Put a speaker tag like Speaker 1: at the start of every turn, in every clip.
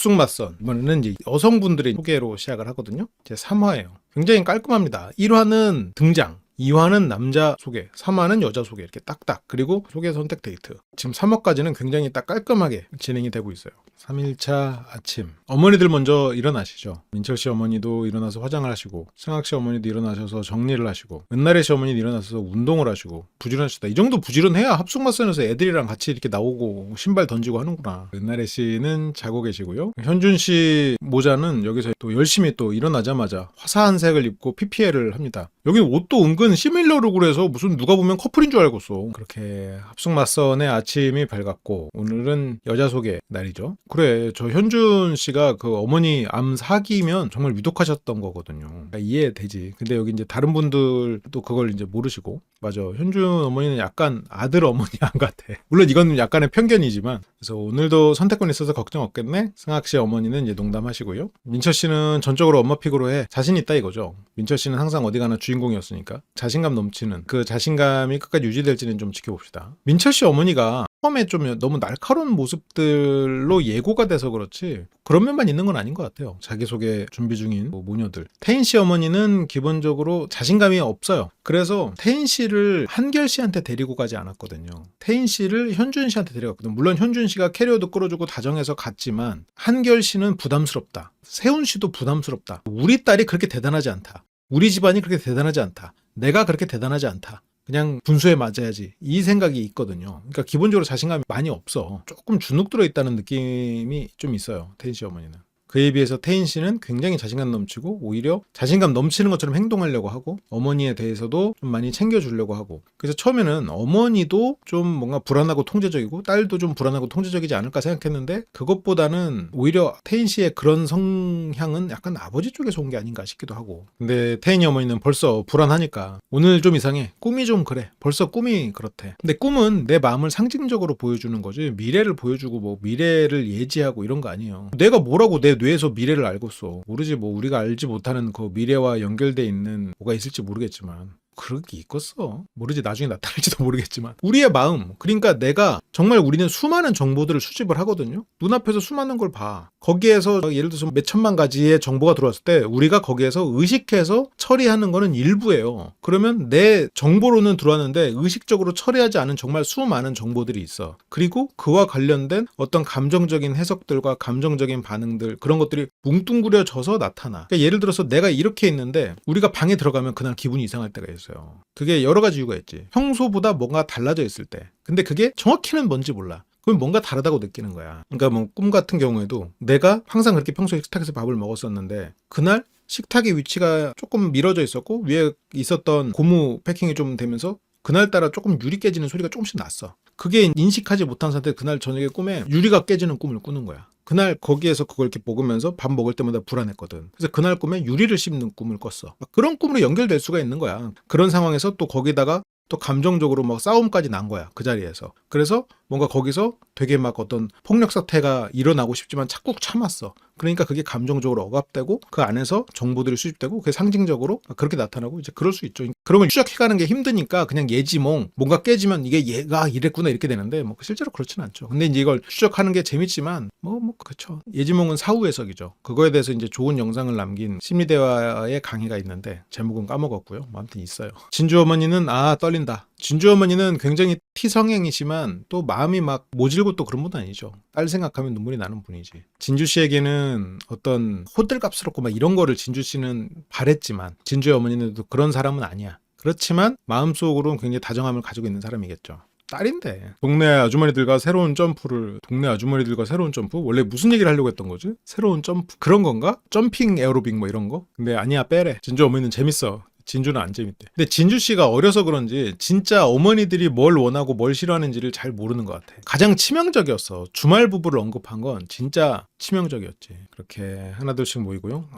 Speaker 1: 합숙맞선. 이번에는 이제 여성분들의 소개로 시작을 하거든요. 제 3화예요. 굉장히 깔끔합니다. 1화는 등장, 2화는 남자 소개, 3화는 여자 소개 이렇게 딱딱. 그리고 소개 선택 데이트. 지금 3화까지는 굉장히 딱 깔끔하게 진행이 되고 있어요. 3일차 아침. 어머니들 먼저 일어나시죠. 민철 씨 어머니도 일어나서 화장을 하시고, 승학 씨 어머니도 일어나셔서 정리를 하시고, 은나래 씨 어머니도 일어나서 운동을 하시고, 부지런하시다. 이 정도 부지런해야 합숙맞선에서 애들이랑 같이 이렇게 나오고 신발 던지고 하는구나. 은나래 씨는 자고 계시고요. 현준 씨 모자는 여기서 또 열심히 또 일어나자마자 화사한 색을 입고 PPL을 합니다. 여기 옷도 은근 시밀러로 그래서 무슨 누가 보면 커플인 줄 알겠어. 그렇게 합숙맞선의 아침이 밝았고, 오늘은 여자 소개 날이죠. 그래, 저 현준 씨가 그 어머니 암 사기면 정말 위독하셨던 거거든요. 그러니까 이해되지. 근데 여기 이제 다른 분들도 그걸 이제 모르시고, 맞아, 현준 어머니는 약간 아들 어머니 안 같아. 물론 이건 약간의 편견이지만. 그래서 오늘도 선택권이 있어서 걱정 없겠네. 승학 씨 어머니는 이제 농담하시고요. 민철 씨는 전적으로 엄마 픽으로 해. 자신 있다 이거죠. 민철 씨는 항상 어디 가나 주인공이었으니까 자신감 넘치는 그 자신감이 끝까지 유지될지는 좀 지켜봅시다. 민철 씨 어머니가 처음에 좀 너무 날카로운 모습들로 예고가 돼서 그렇지 그런 면만 있는 건 아닌 것 같아요. 자기소개 준비 중인 모녀들. 태인 씨 어머니는 기본적으로 자신감이 없어요. 그래서 태인 씨를 한결 씨한테 데리고 가지 않았거든요. 태인 씨를 현준 씨한테 데려갔거든요. 물론 현준 씨가 캐리어도 끌어주고 다정해서 갔지만 한결 씨는 부담스럽다. 세훈 씨도 부담스럽다. 우리 딸이 그렇게 대단하지 않다. 우리 집안이 그렇게 대단하지 않다. 내가 그렇게 대단하지 않다. 그냥 분수에 맞아야지 이 생각이 있거든요. 그러니까 기본적으로 자신감이 많이 없어. 조금 주눅 들어있다는 느낌이 좀 있어요. 태인 씨 어머니는. 그에 비해서 태인 씨는 굉장히 자신감 넘치고 오히려 자신감 넘치는 것처럼 행동하려고 하고 어머니에 대해서도 좀 많이 챙겨주려고 하고, 그래서 처음에는 어머니도 좀 뭔가 불안하고 통제적이고 딸도 좀 불안하고 통제적이지 않을까 생각했는데 그것보다는 오히려 태인 씨의 그런 성향은 약간 아버지 쪽에서 온 게 아닌가 싶기도 하고. 근데 태인이 어머니는 벌써 불안하니까 오늘 좀 이상해. 꿈이 좀 그래. 벌써 꿈이 그렇대. 근데 꿈은 내 마음을 상징적으로 보여주는 거지 미래를 보여주고 뭐 미래를 예지하고 이런 거 아니에요. 내가 뭐라고 내 뇌에서 미래를 알겠어. 모르지. 뭐 우리가 알지 못하는 그 미래와 연결돼 있는 뭐가 있을지 모르겠지만 그런 게 있겠어. 모르지. 나중에 나타날지도 모르겠지만 우리의 마음, 그러니까 내가 정말 우리는 수많은 정보들을 수집을 하거든요. 눈앞에서 수많은 걸 봐. 거기에서 예를 들어서 몇 천만 가지의 정보가 들어왔을 때 우리가 거기에서 의식해서 처리하는 거는 일부예요. 그러면 내 정보로는 들어왔는데 의식적으로 처리하지 않은 정말 수많은 정보들이 있어. 그리고 그와 관련된 어떤 감정적인 해석들과 감정적인 반응들, 그런 것들이 뭉뚱그려져서 나타나. 그러니까 예를 들어서 내가 이렇게 있는데 우리가 방에 들어가면 그날 기분이 이상할 때가 있어요. 그게 여러 가지 이유가 있지. 평소보다 뭔가 달라져 있을 때. 근데 그게 정확히는 뭔지 몰라. 그럼 뭔가 다르다고 느끼는 거야. 그러니까 뭐 꿈 같은 경우에도 내가 항상 그렇게 평소에 식탁에서 밥을 먹었었는데 그날 식탁의 위치가 조금 미뤄져 있었고 위에 있었던 고무 패킹이 좀 되면서 그날따라 조금 유리 깨지는 소리가 조금씩 났어. 그게 인식하지 못한 상태에 그날 저녁에 꿈에 유리가 깨지는 꿈을 꾸는 거야. 그날 거기에서 그걸 이렇게 먹으면서 밥 먹을 때마다 불안했거든. 그래서 그날 꿈에 유리를 씹는 꿈을 꿨어. 그런 꿈으로 연결될 수가 있는 거야. 그런 상황에서 또 거기다가 또 감정적으로 막 싸움까지 난 거야. 그 자리에서. 그래서 뭔가 거기서 되게 막 어떤 폭력 사태가 일어나고 싶지만 자꾸 참았어. 그러니까 그게 감정적으로 억압되고 그 안에서 정보들이 수집되고 그게 상징적으로 그렇게 나타나고 이제 그럴 수 있죠. 그런 걸 추적해가는 게 힘드니까 그냥 예지몽, 뭔가 깨지면 이게 얘가 이랬구나 이렇게 되는데 뭐 실제로 그렇지는 않죠. 근데 이제 이걸 추적하는 게 재밌지만 그렇죠. 예지몽은 사후 해석이죠. 그거에 대해서 이제 좋은 영상을 남긴 심리대화의 강의가 있는데 제목은 까먹었고요. 뭐 아무튼 있어요. 진주 어머니는 떨린다. 진주 어머니는 굉장히 T성향이지만 또 마음이 막 모질고 또 그런 분은 아니죠. 딸 생각하면 눈물이 나는 분이지. 진주 씨에게는 어떤 호들갑스럽고 막 이런 거를 진주 씨는 바랬지만 진주의 어머니는 또 그런 사람은 아니야. 그렇지만 마음속으로는 굉장히 다정함을 가지고 있는 사람이겠죠. 딸인데 동네 아주머니들과 새로운 점프? 원래 무슨 얘기를 하려고 했던 거지? 새로운 점프? 그런 건가? 점핑 에어로빅 뭐 이런 거? 근데 아니야, 빼래. 진주 어머니는 재밌어. 진주는 안 재밌대. 근데 진주 씨가 어려서 그런지 진짜 어머니들이 뭘 원하고 뭘 싫어하는지를 잘 모르는 것 같아. 가장 치명적이었어. 주말 부부를 언급한 건 진짜 치명적이었지. 그렇게 하나둘씩 모이고요.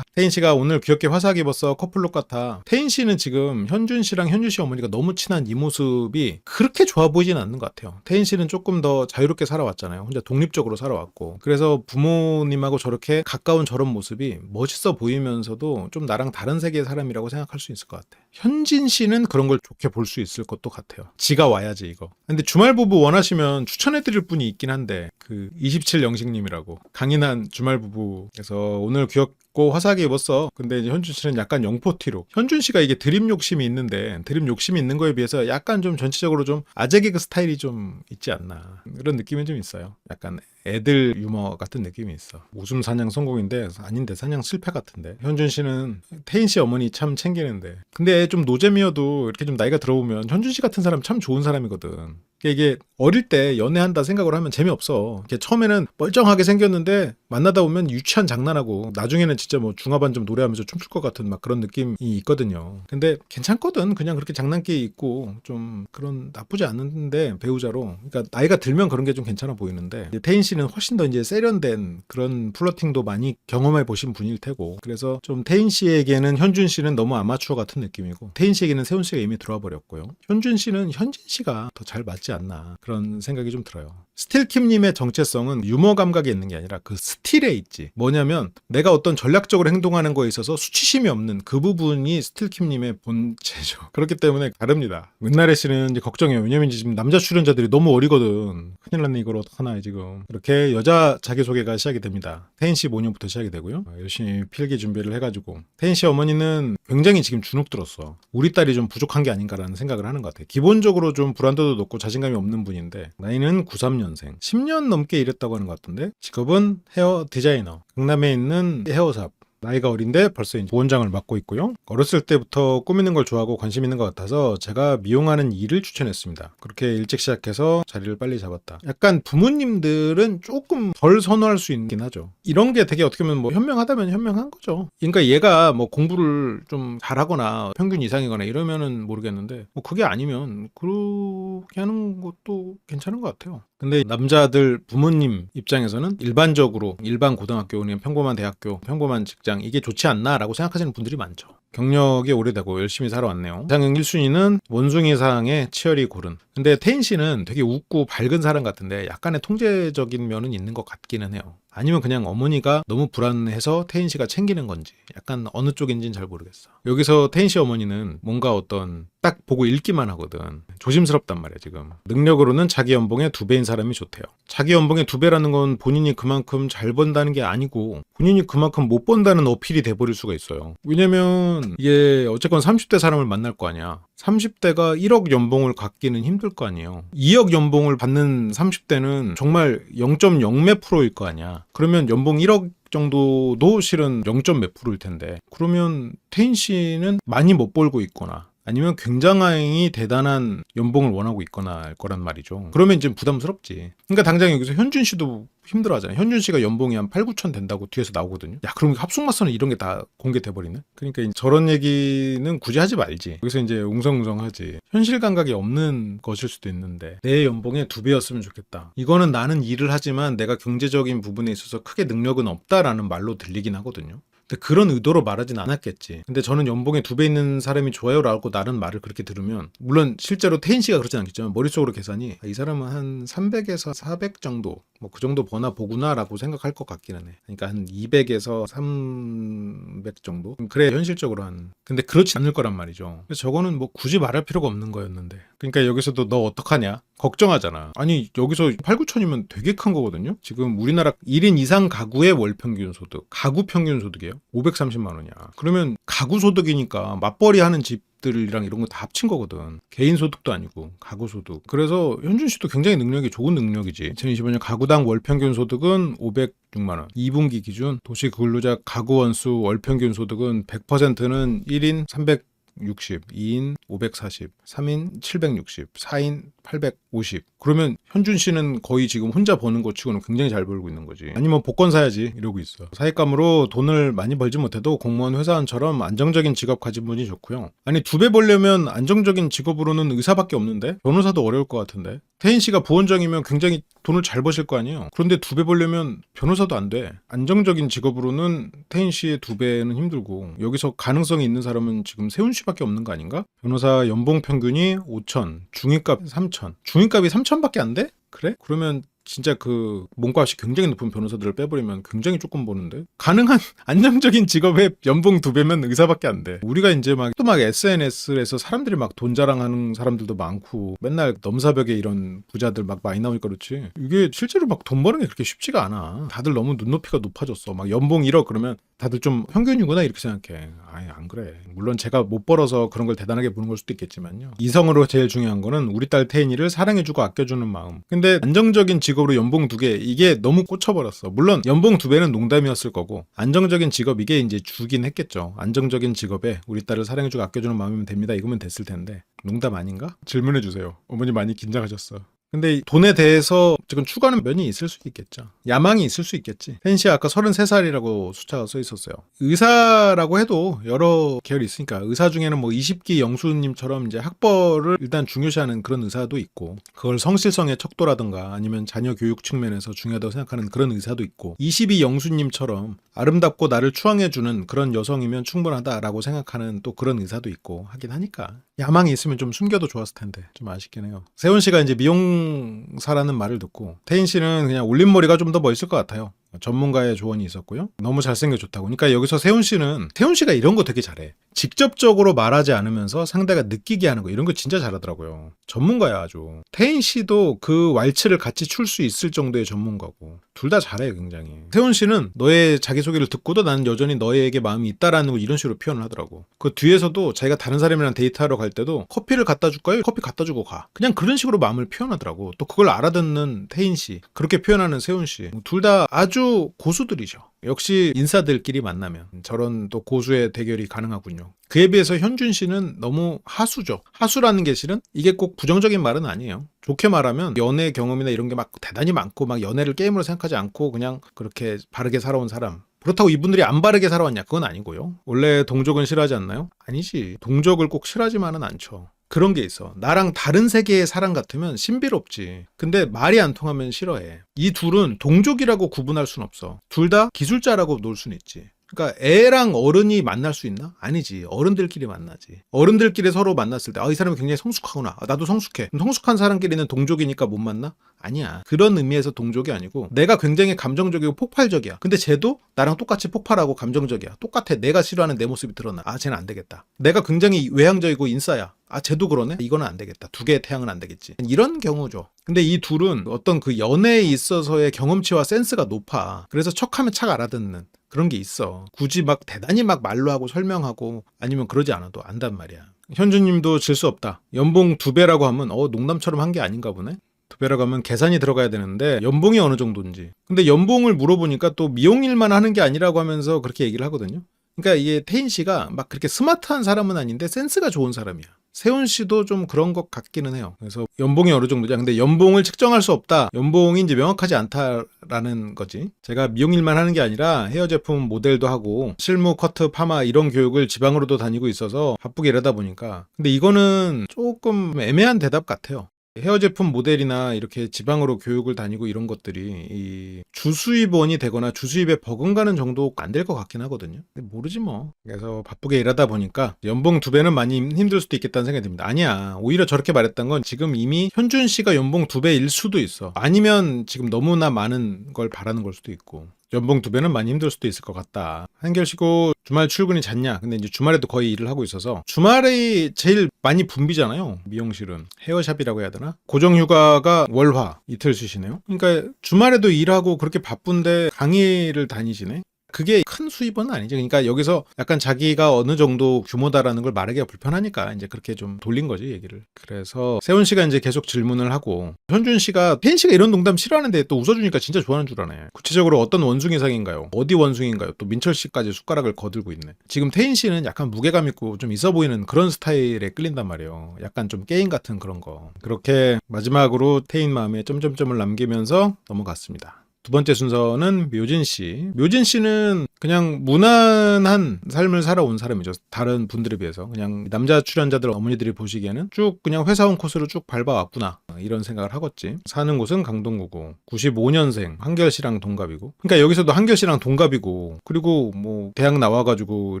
Speaker 1: 태인 씨가 오늘 귀엽게 화사하게 입었어. 커플룩 같아. 태인 씨는 지금 현준 씨랑 현준 씨 어머니가 너무 친한 이 모습이 그렇게 좋아 보이진 않는 것 같아요. 태인 씨는 조금 더 자유롭게 살아왔잖아요. 혼자 독립적으로 살아왔고. 그래서 부모님하고 저렇게 가까운 저런 모습이 멋있어 보이면서도 좀 나랑 다른 세계의 사람이라고 생각할 수 있을 것 같아. 현진 씨는 그런 걸 좋게 볼 수 있을 것도 같아요. 지가 와야지 이거. 근데 주말 부부 원하시면 추천해드릴 분이 있긴 한데 그 27영식님이라고 강인한 주말 부부에서 오늘 귀엽고 화사하게 입었어. 근데 이제 현준 씨는 약간 영포티로. 현준 씨가 이게 드립 욕심이 있는데 드립 욕심이 있는 거에 비해서 약간 좀 전체적으로 좀 아재 개그 스타일이 좀 있지 않나. 그런 느낌은 좀 있어요. 약간 애들 유머 같은 느낌이 있어. 웃음 사냥 성공인데 아닌데 사냥 실패 같은데. 현준 씨는 태인 씨 어머니 참 챙기는데. 근데 좀 노잼이어도 이렇게 좀 나이가 들어보면 현준 씨 같은 사람 참 좋은 사람이거든. 이게 어릴 때 연애한다 생각을 하면 재미없어. 이게 처음에는 멀쩡하게 생겼는데 만나다 보면 유치한 장난하고 나중에는 진짜 뭐 중화반점 노래하면서 춤출 것 같은 막 그런 느낌이 있거든요. 근데 괜찮거든. 그냥 그렇게 장난기 있고 좀 그런 나쁘지 않은데 배우자로. 그러니까 나이가 들면 그런 게 좀 괜찮아 보이는데 태인 씨는 훨씬 더 이제 세련된 그런 플러팅도 많이 경험해 보신 분일 테고 그래서 좀 태인 씨에게는 현준 씨는 너무 아마추어 같은 느낌이고 태인 씨에게는 세훈 씨가 이미 들어와 버렸고요. 현준 씨는 현진 씨가 더 잘 맞지 않나 그런 생각이 좀 들어요. 스틸킴님의 정체성은 유머 감각에 있는 게 아니라 그 스틸에 있지. 뭐냐면 내가 어떤 전략적으로 행동하는 거에 있어서 수치심이 없는 그 부분이 스틸킴님의 본체죠. 그렇기 때문에 다릅니다. 은나래 씨는 이제 걱정해요. 왜냐면 지금 남자 출연자들이 너무 어리거든. 큰일 났네 이걸 어떡하나 지금. 이렇게 여자 자기소개가 시작이 됩니다. 태인 씨 모녀부터 시작이 되고요. 열심히 필기 준비를 해가지고 태인 씨 어머니는 굉장히 지금 주눅 들었어. 우리 딸이 좀 부족한 게 아닌가라는 생각을 하는 것 같아요. 기본적으로 좀 불안도도 높고 자신감이 없는 분인데 나이는 93년생 10년 넘게 일했다고 하는 것 같은데 직업은 헤어 디자이너 강남에 있는 헤어샵 나이가 어린데 벌써 이제 부원장을 맡고 있고요. 어렸을 때부터 꾸미는 걸 좋아하고 관심 있는 것 같아서 제가 미용하는 일을 추천했습니다. 그렇게 일찍 시작해서 자리를 빨리 잡았다. 약간 부모님들은 조금 덜 선호할 수 있긴 하죠. 이런 게 되게 어떻게 보면 뭐 현명하다면 현명한 거죠. 그러니까 얘가 뭐 공부를 좀 잘하거나 평균 이상이거나 이러면은 모르겠는데 뭐 그게 아니면 그렇게 하는 것도 괜찮은 것 같아요. 근데 남자들 부모님 입장에서는 일반적으로 일반 고등학교, 그냥 평범한 대학교, 평범한 직장 이게 좋지 않나라고 생각하시는 분들이 많죠. 경력이 오래되고 열심히 살아왔네요. 이상형 1순위는 원숭이 사항의 치어리 고른. 근데 태인 씨는 되게 웃고 밝은 사람 같은데 약간의 통제적인 면은 있는 것 같기는 해요. 아니면 그냥 어머니가 너무 불안해서 태인 씨가 챙기는 건지 약간 어느 쪽인지는 잘 모르겠어. 여기서 태인 씨 어머니는 뭔가 어떤 딱 보고 읽기만 하거든. 조심스럽단 말이야 지금. 능력으로는 자기 연봉의 2배인 사람이 좋대요. 자기 연봉의 2배라는 건 본인이 그만큼 잘 번다는 게 아니고 본인이 그만큼 못 번다는 어필이 돼버릴 수가 있어요. 왜냐면 이게 어쨌건 30대 사람을 만날 거 아니야. 30대가 1억 연봉을 갖기는 힘들 거 아니에요. 2억 연봉을 받는 30대는 정말 0.0 몇 프로일 거 아니야. 그러면 연봉 1억 정도도 실은 0. 몇 프로일 텐데 그러면 태인 씨는 많이 못 벌고 있거나 아니면 굉장히 대단한 연봉을 원하고 있거나 할 거란 말이죠. 그러면 이제 부담스럽지. 그러니까 당장 여기서 현준 씨도 힘들어하잖아요. 현준 씨가 연봉이 한 8, 9천 된다고 뒤에서 나오거든요. 야, 그럼 합숙마선은 이런 게 다 공개돼버리네? 그러니까 저런 얘기는 굳이 하지 말지. 여기서 이제 웅성웅성하지. 현실 감각이 없는 것일 수도 있는데 내 연봉의 2배였으면 좋겠다. 이거는 나는 일을 하지만 내가 경제적인 부분에 있어서 크게 능력은 없다라는 말로 들리긴 하거든요. 근데 그런 의도로 말하진 않았겠지. 근데 저는 연봉에 2배 있는 사람이 좋아요라고 나른 말을 그렇게 들으면 물론 실제로 태인 씨가 그렇진 않겠지만 머릿속으로 계산이 이 사람은 한 300에서 400 정도 뭐 그 정도 버나 보구나라고 생각할 것 같기는 해. 그러니까 한 200에서 300 정도? 그래 현실적으로 한. 근데 그렇지 않을 거란 말이죠. 그래서 저거는 뭐 굳이 말할 필요가 없는 거였는데. 그러니까 여기서도 너 어떡하냐? 걱정하잖아. 아니 여기서 8, 9천이면 되게 큰 거거든요. 지금 우리나라 1인 이상 가구의 월 평균 소득, 가구 평균 소득이에요. 530만 원이야. 그러면 가구 소득이니까 맞벌이 하는 집들이랑 이런 거 다 합친 거거든. 개인 소득도 아니고 가구 소득. 그래서 현준 씨도 굉장히 능력이 좋은 능력이지. 2025년 가구당 월 평균 소득은 506만 원. 2분기 기준 도시 근로자 가구 원수 월 평균 소득은 100%는 1인 360, 2인 540, 3인 760, 4인 850. 그러면 현준 씨는 거의 지금 혼자 버는 것 치고는 굉장히 잘 벌고 있는 거지. 아니면 복권 사야지 이러고 있어. 사익감으로 돈을 많이 벌지 못해도 공무원 회사원처럼 안정적인 직업 가진 분이 좋고요. 아니 2배 벌려면 안정적인 직업으로는 의사밖에 없는데 변호사도 어려울 것 같은데. 태인 씨가 부원장이면 굉장히 돈을 잘 버실 거 아니에요. 그런데 2배 벌려면 변호사도 안 돼. 안정적인 직업으로는 태인 씨의 2배는 힘들고 여기서 가능성이 있는 사람은 지금 세훈 씨밖에 없는 거 아닌가? 변호사 연봉 평균이 5천, 중위값 3천. 중위값이 3천밖에 안 돼? 그래? 그러면 진짜 그 몸값이 굉장히 높은 변호사들을 빼버리면 굉장히 조금 버는데 가능한 안정적인 직업의 연봉 2배면 의사밖에 안 돼. 우리가 이제 막 또 막 SNS에서 사람들이 막 돈 자랑하는 사람들도 많고 맨날 넘사벽에 이런 부자들 막 많이 나오니까 그렇지 이게 실제로 막 돈 버는 게 그렇게 쉽지가 않아. 다들 너무 눈높이가 높아졌어. 막 연봉 1억 그러면 다들 좀 평균이구나 이렇게 생각해. 아예 안 그래. 물론 제가 못 벌어서 그런 걸 대단하게 보는 걸 수도 있겠지만요. 이성으로 제일 중요한 거는 우리 딸 태인이를 사랑해주고 아껴주는 마음. 근데 안정적인 직업으로 연봉 2개 이게 너무 꽂혀버렸어. 물론 연봉 2배는 농담이었을 거고 안정적인 직업 이게 이제 주긴 했겠죠. 안정적인 직업에 우리 딸을 사랑해주고 아껴주는 마음이면 됩니다. 이거면 됐을 텐데 농담 아닌가? 질문해 주세요. 어머니 많이 긴장하셨어. 근데 돈에 대해서 지금 추구하는 면이 있을 수 있겠죠. 야망이 있을 수 있겠지. 혜인 씨 아까 33살이라고 숫자가 써 있었어요. 의사라고 해도 여러 계열이 있으니까 의사 중에는 뭐 20기 영수님처럼 이제 학벌을 일단 중요시하는 그런 의사도 있고 그걸 성실성의 척도라든가 아니면 자녀 교육 측면에서 중요하다고 생각하는 그런 의사도 있고 22 영수님처럼 아름답고 나를 추앙해주는 그런 여성이면 충분하다라고 생각하는 또 그런 의사도 있고 하긴 하니까 야망이 있으면 좀 숨겨도 좋았을 텐데 좀 아쉽긴 해요. 세훈 씨가 이제 미용사라는 말을 듣고 태인 씨는 그냥 올림머리가 좀 더 멋있을 것 같아요. 전문가의 조언이 있었고요. 너무 잘생겨 좋다고. 그러니까 여기서 세훈 씨가 이런 거 되게 잘해. 직접적으로 말하지 않으면서 상대가 느끼게 하는 거 이런 거 진짜 잘하더라고요. 전문가야 아주. 태인 씨도 그 왈츠를 같이 출 수 있을 정도의 전문가고 둘 다 잘해 굉장히. 세훈 씨는 너의 자기소개를 듣고도 나는 여전히 너에게 마음이 있다라는 걸 이런 식으로 표현을 하더라고. 그 뒤에서도 자기가 다른 사람이랑 데이트하러 갈 때도 커피를 갖다 줄까요? 커피 갖다 주고 가. 그냥 그런 식으로 마음을 표현하더라고. 또 그걸 알아듣는 태인 씨, 그렇게 표현하는 세훈 씨. 둘 다 아주 고수들이죠. 역시 인싸들끼리 만나면 저런 또 고수의 대결이 가능하군요. 그에 비해서 현준 씨는 너무 하수죠. 하수라는 게 실은 이게 꼭 부정적인 말은 아니에요. 좋게 말하면 연애 경험이나 이런 게 막 대단히 많고 막 연애를 게임으로 생각하지 않고 그냥 그렇게 바르게 살아온 사람. 그렇다고 이분들이 안 바르게 살아왔냐? 그건 아니고요. 원래 동족은 싫어하지 않나요? 아니지. 동족을 꼭 싫어하지만은 않죠. 그런 게 있어. 나랑 다른 세계의 사람 같으면 신비롭지. 근데 말이 안 통하면 싫어해. 이 둘은 동족이라고 구분할 순 없어. 둘 다 기술자라고 놀 순 있지. 그러니까 애랑 어른이 만날 수 있나? 아니지. 어른들끼리 만나지. 어른들끼리 서로 만났을 때 이 사람이 굉장히 성숙하구나. 나도 성숙해. 그럼 성숙한 사람끼리는 동족이니까 못 만나? 아니야. 그런 의미에서 동족이 아니고 내가 굉장히 감정적이고 폭발적이야. 근데 쟤도 나랑 똑같이 폭발하고 감정적이야. 똑같아. 내가 싫어하는 내 모습이 드러나. 쟤는 안 되겠다. 내가 굉장히 외향적이고 인싸야. 쟤도 그러네? 이거는 안 되겠다. 두 개의 태양은 안 되겠지. 이런 경우죠. 근데 이 둘은 어떤 그 연애에 있어서의 경험치와 센스가 높아. 그래서 척하면 착 알아듣는 그런 게 있어. 굳이 막 대단히 막 말로 하고 설명하고 아니면 그러지 않아도 안단 말이야. 현주님도 질 수 없다. 연봉 2배라고 하면 농담처럼 한 게 아닌가 보네. 2배라고 하면 계산이 들어가야 되는데 연봉이 어느 정도인지. 근데 연봉을 물어보니까 또 미용일만 하는 게 아니라고 하면서 그렇게 얘기를 하거든요. 그러니까 이게 태인 씨가 막 그렇게 스마트한 사람은 아닌데 센스가 좋은 사람이야. 세훈 씨도 좀 그런 것 같기는 해요. 그래서 연봉이 어느 정도냐. 근데 연봉을 측정할 수 없다. 연봉이 이제 명확하지 않다라는 거지. 제가 미용일만 하는 게 아니라 헤어 제품 모델도 하고 실무, 커트, 파마 이런 교육을 지방으로도 다니고 있어서 바쁘게 일하다 보니까. 근데 이거는 조금 애매한 대답 같아요. 헤어 제품 모델이나 이렇게 지방으로 교육을 다니고 이런 것들이 이 주수입원이 되거나 주수입에 버금가는 정도 안 될 것 같긴 하거든요. 근데 모르지 뭐. 그래서 바쁘게 일하다 보니까 연봉 2배는 많이 힘들 수도 있겠다는 생각이 듭니다. 아니야. 오히려 저렇게 말했던 건 지금 이미 현준 씨가 연봉 2배일 수도 있어. 아니면 지금 너무나 많은 걸 바라는 걸 수도 있고. 연봉 2배는 많이 힘들 수도 있을 것 같다. 한결 쉬고 주말 출근이 잦냐? 근데 이제 주말에도 거의 일을 하고 있어서 주말이 제일 많이 붐비잖아요. 미용실은 헤어샵이라고 해야 되나? 고정휴가가 월화 이틀 쉬시네요. 그러니까 주말에도 일하고 그렇게 바쁜데 강의를 다니시네. 그게 큰 수입은 아니죠. 그러니까 여기서 약간 자기가 어느 정도 규모다라는 걸 말하기가 불편하니까 이제 그렇게 좀 돌린 거지 얘기를. 그래서 세훈 씨가 이제 계속 질문을 하고 현준 씨가 태인 씨가 이런 농담 싫어하는데 또 웃어주니까 진짜 좋아하는 줄 아네. 구체적으로 어떤 원숭이상인가요? 어디 원숭이인가요? 또 민철 씨까지 숟가락을 거들고 있네. 지금 태인 씨는 약간 무게감 있고 좀 있어 보이는 그런 스타일에 끌린단 말이에요. 약간 좀 게임 같은 그런 거. 그렇게 마지막으로 태인 마음에 점점점을 남기면서 넘어갔습니다. 두 번째 순서는 묘진 씨. 묘진 씨는 그냥 무난한 삶을 살아온 사람이죠. 다른 분들에 비해서. 그냥 남자 출연자들 어머니들이 보시기에는 쭉 그냥 회사원 코스로 쭉 밟아왔구나. 이런 생각을 하겠지. 사는 곳은 강동구고 95년생 한결 씨랑 동갑이고. 그러니까 여기서도 한결 씨랑 동갑이고 그리고 뭐 대학 나와가지고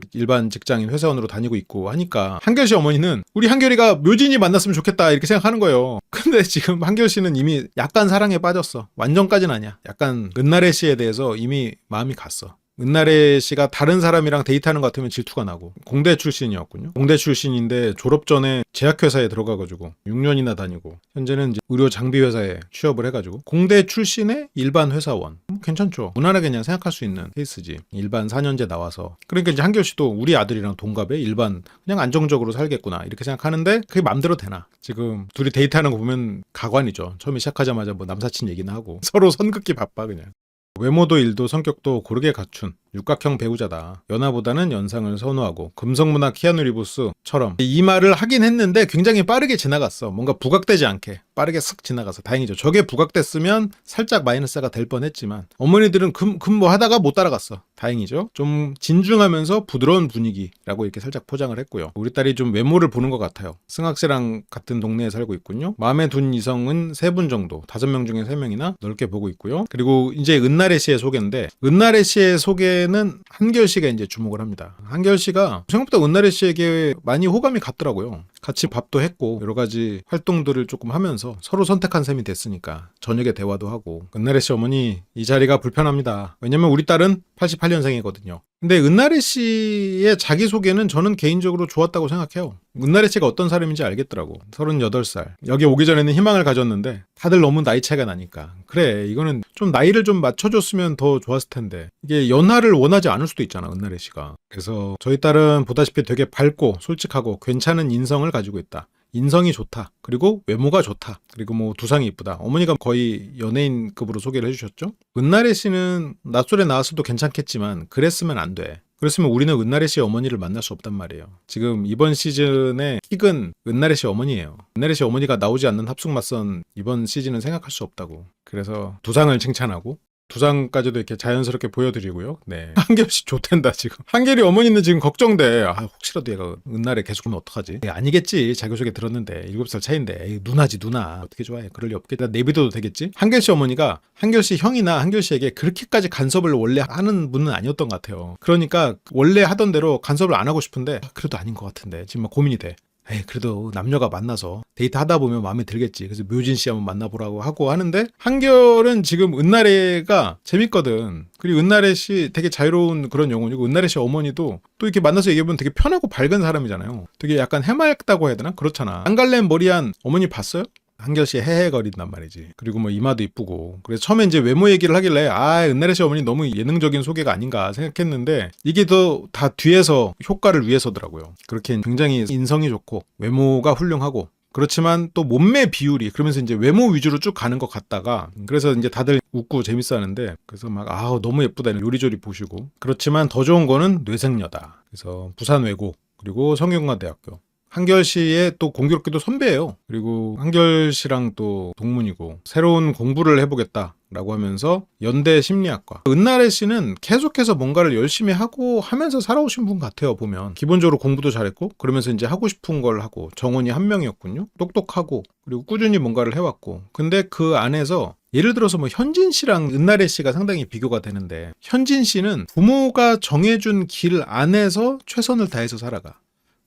Speaker 1: 일반 직장인 회사원으로 다니고 있고 하니까 한결 씨 어머니는 우리 한결이가 묘진이 만났으면 좋겠다 이렇게 생각하는 거예요. 근데 지금 한결 씨는 이미 약간 사랑에 빠졌어. 완전까지는 아니야. 약간 은나래 씨에 대해서 이미 마음이 갔어. 은나래 씨가 다른 사람이랑 데이트하는 것 같으면 질투가 나고 공대 출신이었군요. 공대 출신인데 졸업 전에 제약회사에 들어가가지고 6년이나 다니고 현재는 이제 의료 장비 회사에 취업을 해가지고 공대 출신의 일반 회사원. 괜찮죠. 무난하게 그냥 생각할 수 있는 케이스지. 일반 4년제 나와서. 그러니까 이제 한결 씨도 우리 아들이랑 동갑에 일반 그냥 안정적으로 살겠구나 이렇게 생각하는데 그게 맘대로 되나. 지금 둘이 데이트하는 거 보면 가관이죠. 처음에 시작하자마자 뭐 남사친 얘기나 하고 서로 선긋기 바빠 그냥. 외모도 일도 성격도 고르게 갖춘 육각형 배우자다. 연하보다는 연상을 선호하고 금성문화 키아누 리브스처럼 이 말을 하긴 했는데 굉장히 빠르게 지나갔어. 뭔가 부각되지 않게 빠르게 쓱 지나가서 다행이죠. 저게 부각됐으면 살짝 마이너스가 될 뻔했지만 어머니들은 금 뭐 하다가 못 따라갔어. 다행이죠. 좀 진중하면서 부드러운 분위기라고 이렇게 살짝 포장을 했고요. 우리 딸이 좀 외모를 보는 것 같아요. 승학 씨랑 같은 동네에 살고 있군요. 마음에 둔 이성은 3분 정도, 5명 중에 3명이나 넓게 보고 있고요. 그리고 이제 은나래 씨의 소개인데 은나래 씨의 소개는 한결 씨가 이제 주목을 합니다. 한결 씨가 생각보다 은나래 씨에게 많이 호감이 갔더라고요. 같이 밥도 했고 여러 가지 활동들을 조금 하면서 서로 선택한 셈이 됐으니까 저녁에 대화도 하고. 은나래 씨 어머니 이 자리가 불편합니다. 왜냐면 우리 딸은 88년생이거든요. 근데 은나래 씨의 자기소개는 저는 개인적으로 좋았다고 생각해요. 은나래 씨가 어떤 사람인지 알겠더라고. 38살. 여기 오기 전에는 희망을 가졌는데 다들 너무 나이 차이가 나니까 그래 이거는 좀 나이를 좀 맞춰줬으면 더 좋았을 텐데 이게 연하를 원하지 않을 수도 있잖아 은나래 씨가. 그래서 저희 딸은 보다시피 되게 밝고 솔직하고 괜찮은 인성을 가지고 있다. 인성이 좋다. 그리고 외모가 좋다. 그리고 뭐 두상이 이쁘다. 어머니가 거의 연예인급으로 소개를 해주셨죠. 은나래 씨는 낯설에 나왔어도 괜찮겠지만 그랬으면 안 돼. 그랬으면 우리는 은나래 씨 어머니를 만날 수 없단 말이에요. 지금 이번 시즌의 킥은 은나래 씨 어머니예요. 은나래 씨 어머니가 나오지 않는 합숙맞선 이번 시즌은 생각할 수 없다고. 그래서 두상을 칭찬하고 두상까지도 이렇게 자연스럽게 보여드리고요. 네. 한결 씨 좋댄다 지금. 한결이 어머니는 지금 걱정돼. 아 혹시라도 얘가 은나래 계속 보면 어떡하지? 아니겠지. 자기소개 들었는데 7살 차인데 에이, 누나지 누나. 어떻게 좋아해? 그럴 리 없겠다. 내비둬도 되겠지? 한결 씨 어머니가 한결 씨 형이나 한결 씨에게 그렇게까지 간섭을 원래 하는 분은 아니었던 것 같아요. 그러니까 원래 하던 대로 간섭을 안 하고 싶은데 그래도 아닌 것 같은데 지금 막 고민이 돼. 에이, 그래도 남녀가 만나서 데이트 하다 보면 마음에 들겠지. 그래서 묘진 씨 한번 만나보라고 하고 하는데 한결은 지금 은나래가 재밌거든. 그리고 은나래 씨 되게 자유로운 그런 영혼이고 은나래 씨 어머니도 또 이렇게 만나서 얘기해보면 되게 편하고 밝은 사람이잖아요. 되게 약간 해맑다고 해야 되나? 그렇잖아. 안갈렘 머리한 어머니 봤어요? 한결 씨 헤헤거린단 말이지. 그리고 뭐 이마도 이쁘고. 그래서 처음에 이제 외모 얘기를 하길래 은나래 씨 어머니 너무 예능적인 소개가 아닌가 생각했는데 이게 더 다 뒤에서 효과를 위해서더라고요. 그렇게 굉장히 인성이 좋고 외모가 훌륭하고 그렇지만 또 몸매 비율이 그러면서 이제 외모 위주로 쭉 가는 것 같다가 그래서 이제 다들 웃고 재밌어 하는데 그래서 막 너무 예쁘다 요리조리 보시고 그렇지만 더 좋은 거는 뇌생녀다. 그래서 부산외고 그리고 성균관대학교 한결 씨의 또 공교롭게도 선배예요. 그리고 한결 씨랑 또 동문이고 새로운 공부를 해보겠다라고 하면서 연대 심리학과. 은나래 씨는 계속해서 뭔가를 열심히 하고 하면서 살아오신 분 같아요. 보면 기본적으로 공부도 잘했고 그러면서 이제 하고 싶은 걸 하고 정원이 한 명이었군요. 똑똑하고 그리고 꾸준히 뭔가를 해왔고 근데 그 안에서 예를 들어서 뭐 현진 씨랑 은나래 씨가 상당히 비교가 되는데 현진 씨는 부모가 정해준 길 안에서 최선을 다해서 살아가.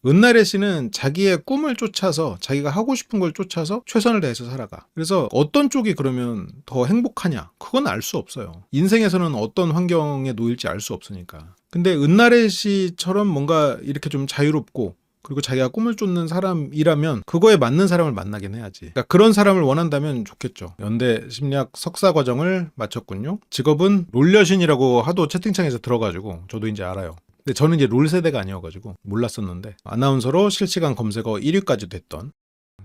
Speaker 1: 은나래 씨는 자기의 꿈을 쫓아서 자기가 하고 싶은 걸 쫓아서 최선을 다해서 살아가. 그래서 어떤 쪽이 그러면 더 행복하냐? 그건 알 수 없어요. 인생에서는 어떤 환경에 놓일지 알 수 없으니까. 근데 은나래 씨처럼 뭔가 이렇게 좀 자유롭고 그리고 자기가 꿈을 쫓는 사람이라면 그거에 맞는 사람을 만나긴 해야지. 그러니까 그런 사람을 원한다면 좋겠죠. 연대 심리학 석사 과정을 마쳤군요. 직업은 롤여신이라고 하도 채팅창에서 들어가지고 저도 이제 알아요. 근데 저는 이제 롤 세대가 아니어가지고 몰랐었는데 아나운서로 실시간 검색어 1위까지 됐던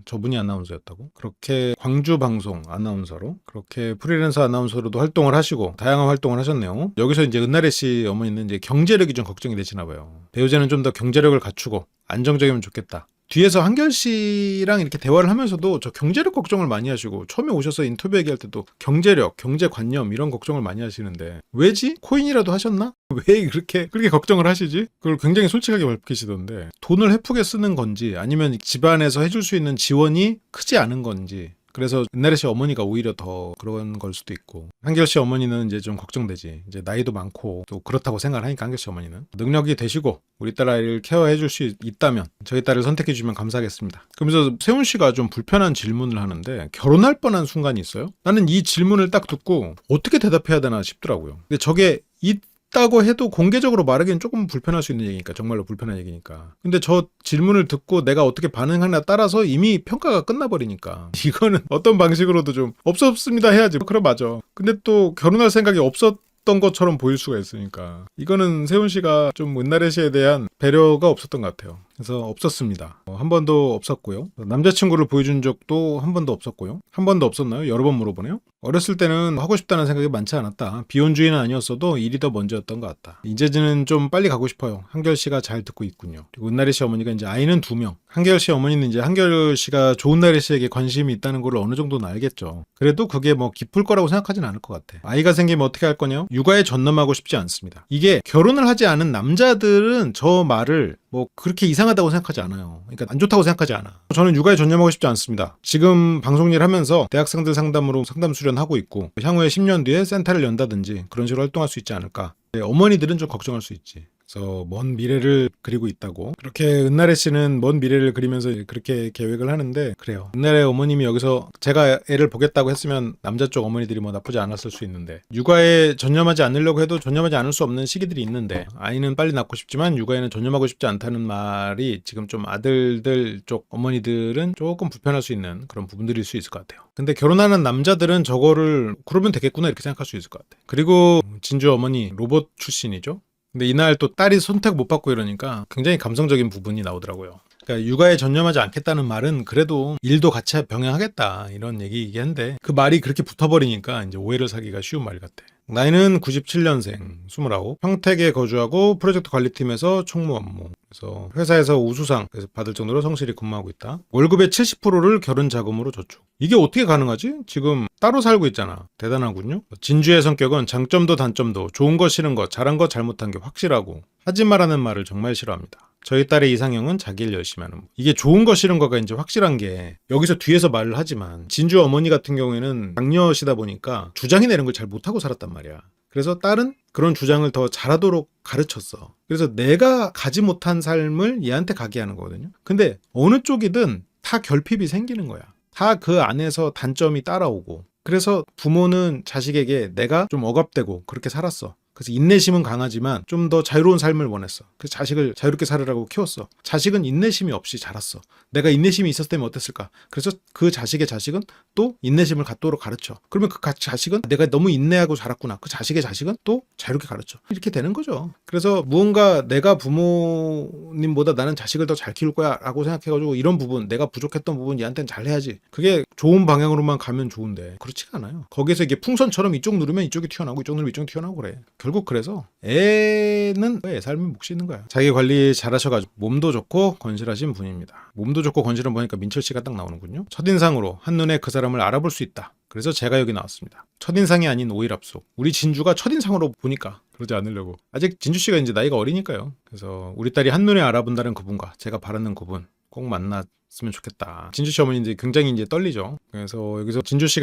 Speaker 1: 저분이 아나운서였다고? 그렇게 광주 방송 아나운서로 그렇게 프리랜서 아나운서로도 활동을 하시고 다양한 활동을 하셨네요. 여기서 이제 은나래 씨 어머니는 이제 경제력이 좀 걱정이 되시나 봐요. 배우자는 좀 더 경제력을 갖추고 안정적이면 좋겠다. 뒤에서 한결 씨랑 이렇게 대화를 하면서도 저 경제력 걱정을 많이 하시고 처음에 오셔서 인터뷰 얘기할 때도 경제력, 경제관념 이런 걱정을 많이 하시는데 왜지? 코인이라도 하셨나? 왜 그렇게 걱정을 하시지? 그걸 굉장히 솔직하게 밝히시던데 돈을 헤프게 쓰는 건지 아니면 집안에서 해줄 수 있는 지원이 크지 않은 건지 그래서 은나래 씨 어머니가 오히려 더 그런 걸 수도 있고 한결 씨 어머니는 이제 좀 걱정되지. 이제 나이도 많고 또 그렇다고 생각을 하니까 한결 씨 어머니는 능력이 되시고 우리 딸 아이를 케어해 줄 수 있다면 저희 딸을 선택해 주면 감사하겠습니다. 그러면서 세훈 씨가 좀 불편한 질문을 하는데 결혼할 뻔한 순간이 있어요. 나는 이 질문을 딱 듣고 어떻게 대답해야 되나 싶더라고요. 근데 저게 있다고 해도 공개적으로 말하기는 조금 불편할 수 있는 얘기니까 정말로 불편한 얘기니까. 근데 저 질문을 듣고 내가 어떻게 반응하냐에 따라서 이미 평가가 끝나버리니까 이거는 어떤 방식으로도 좀 없었습니다 해야지. 그럼 맞아. 근데 또 결혼할 생각이 없었던 것처럼 보일 수가 있으니까 이거는 세훈 씨가 좀 은나래 씨에 대한 배려가 없었던 것 같아요. 그래서 없었습니다. 한 번도 없었고요. 남자친구를 보여준 적도 한 번도 없었고요. 한 번도 없었나요? 여러 번 물어보네요. 어렸을 때는 하고 싶다는 생각이 많지 않았다. 비혼주의는 아니었어도 일이 더 먼저였던 것 같다. 이제는 좀 빨리 가고 싶어요. 한결 씨가 잘 듣고 있군요. 그리고 은나래 씨 어머니가 이제 아이는 2명. 한결 씨 어머니는 이제 한결 씨가 좋은 나래 씨에게 관심이 있다는 걸 어느 정도는 알겠죠. 그래도 그게 뭐 깊을 거라고 생각하진 않을 것 같아. 아이가 생기면 어떻게 할 거냐? 육아에 전념하고 싶지 않습니다. 이게 결혼을 하지 않은 남자들은 저 말을 뭐 그렇게 이상하다고 생각하지 않아요. 그러니까 안 좋다고 생각하지 않아. 저는 육아에 전념하고 싶지 않습니다. 지금 방송 일 하면서 대학생들 상담으로 상담 수련하고 있고 향후에 10년 뒤에 센터를 연다든지 그런 식으로 활동할 수 있지 않을까. 어머니들은 좀 걱정할 수 있지. 그래서 먼 미래를 그리고 있다고. 그렇게 은나래 씨는 먼 미래를 그리면서 그렇게 계획을 하는데 그래요. 은나래 어머님이 여기서 제가 애를 보겠다고 했으면 남자 쪽 어머니들이 뭐 나쁘지 않았을 수 있는데 육아에 전념하지 않으려고 해도 전념하지 않을 수 없는 시기들이 있는데 아이는 빨리 낳고 싶지만 육아에는 전념하고 싶지 않다는 말이 지금 좀 아들들 쪽 어머니들은 조금 불편할 수 있는 그런 부분들일 수 있을 것 같아요. 근데 결혼하는 남자들은 저거를 그러면 되겠구나 이렇게 생각할 수 있을 것 같아요. 그리고 진주 어머니 로봇 출신이죠. 근데 이날 또 딸이 선택 못 받고 이러니까 굉장히 감성적인 부분이 나오더라고요. 그러니까 육아에 전념하지 않겠다는 말은 그래도 일도 같이 병행하겠다 이런 얘기이긴 한데 그 말이 그렇게 붙어버리니까 이제 오해를 사기가 쉬운 말 같아. 나이는 97년생, 29, 평택에 거주하고 프로젝트 관리팀에서 총무 업무. 그래서 회사에서 우수상 받을 정도로 성실히 근무하고 있다. 월급의 70%를 결혼 자금으로 저축. 이게 어떻게 가능하지? 지금 따로 살고 있잖아. 대단하군요. 진주의 성격은 장점도 단점도 좋은 것 싫은 것 잘한 것 잘못한 게 확실하고 하지 말라는 말을 정말 싫어합니다. 저희 딸의 이상형은 자기 일 열심히 하는 분. 이게 좋은 거 싫은 거가 이제 확실한 게 여기서 뒤에서 말을 하지만 진주 어머니 같은 경우에는 장녀시다 보니까 주장이 내는 걸 잘 못하고 살았단 말이야. 그래서 딸은 그런 주장을 더 잘하도록 가르쳤어. 그래서 내가 가지 못한 삶을 얘한테 가게 하는 거거든요. 근데 어느 쪽이든 다 결핍이 생기는 거야. 다 그 안에서 단점이 따라오고. 그래서 부모는 자식에게 내가 좀 억압되고 그렇게 살았어. 그래서 인내심은 강하지만 좀 더 자유로운 삶을 원했어. 그래서 자식을 자유롭게 살으라고 키웠어. 자식은 인내심이 없이 자랐어. 내가 인내심이 있었다면 어땠을까? 그래서 그 자식의 자식은 또 인내심을 갖도록 가르쳐. 그러면 그 자식은 내가 너무 인내하고 자랐구나. 그 자식의 자식은 또 자유롭게 가르쳐. 이렇게 되는 거죠. 그래서 무언가 내가 부모님보다 나는 자식을 더 잘 키울 거야 라고 생각해가지고 이런 부분, 내가 부족했던 부분 얘한테는 잘해야지. 그게 좋은 방향으로만 가면 좋은데 그렇지가 않아요. 거기서 이게 풍선처럼 이쪽 누르면 이쪽이 튀어나오고 이쪽 누르면 이쪽이 튀어나오고 그래. 결국 그래서 애는 애 삶에 몫이 있는 거야. 자기 관리 잘하셔가지고 몸도 좋고 건실하신 분입니다. 몸도 좋고 건실한 보니까 민철 씨가 딱 나오는군요. 첫인상으로 한눈에 그 사람을 알아볼 수 있다. 그래서 제가 여기 나왔습니다. 첫인상이 아닌 오일합숙. 우리 진주가 첫인상으로 보니까 그러지 않으려고. 아직 진주 씨가 이제 나이가 어리니까요. 그래서 우리 딸이 한눈에 알아본다는 그분과 제가 바라는 그분 꼭 만났으면 좋겠다. 진주 씨 어머니 이제 굉장히 이제 떨리죠. 그래서 여기서 진주 씨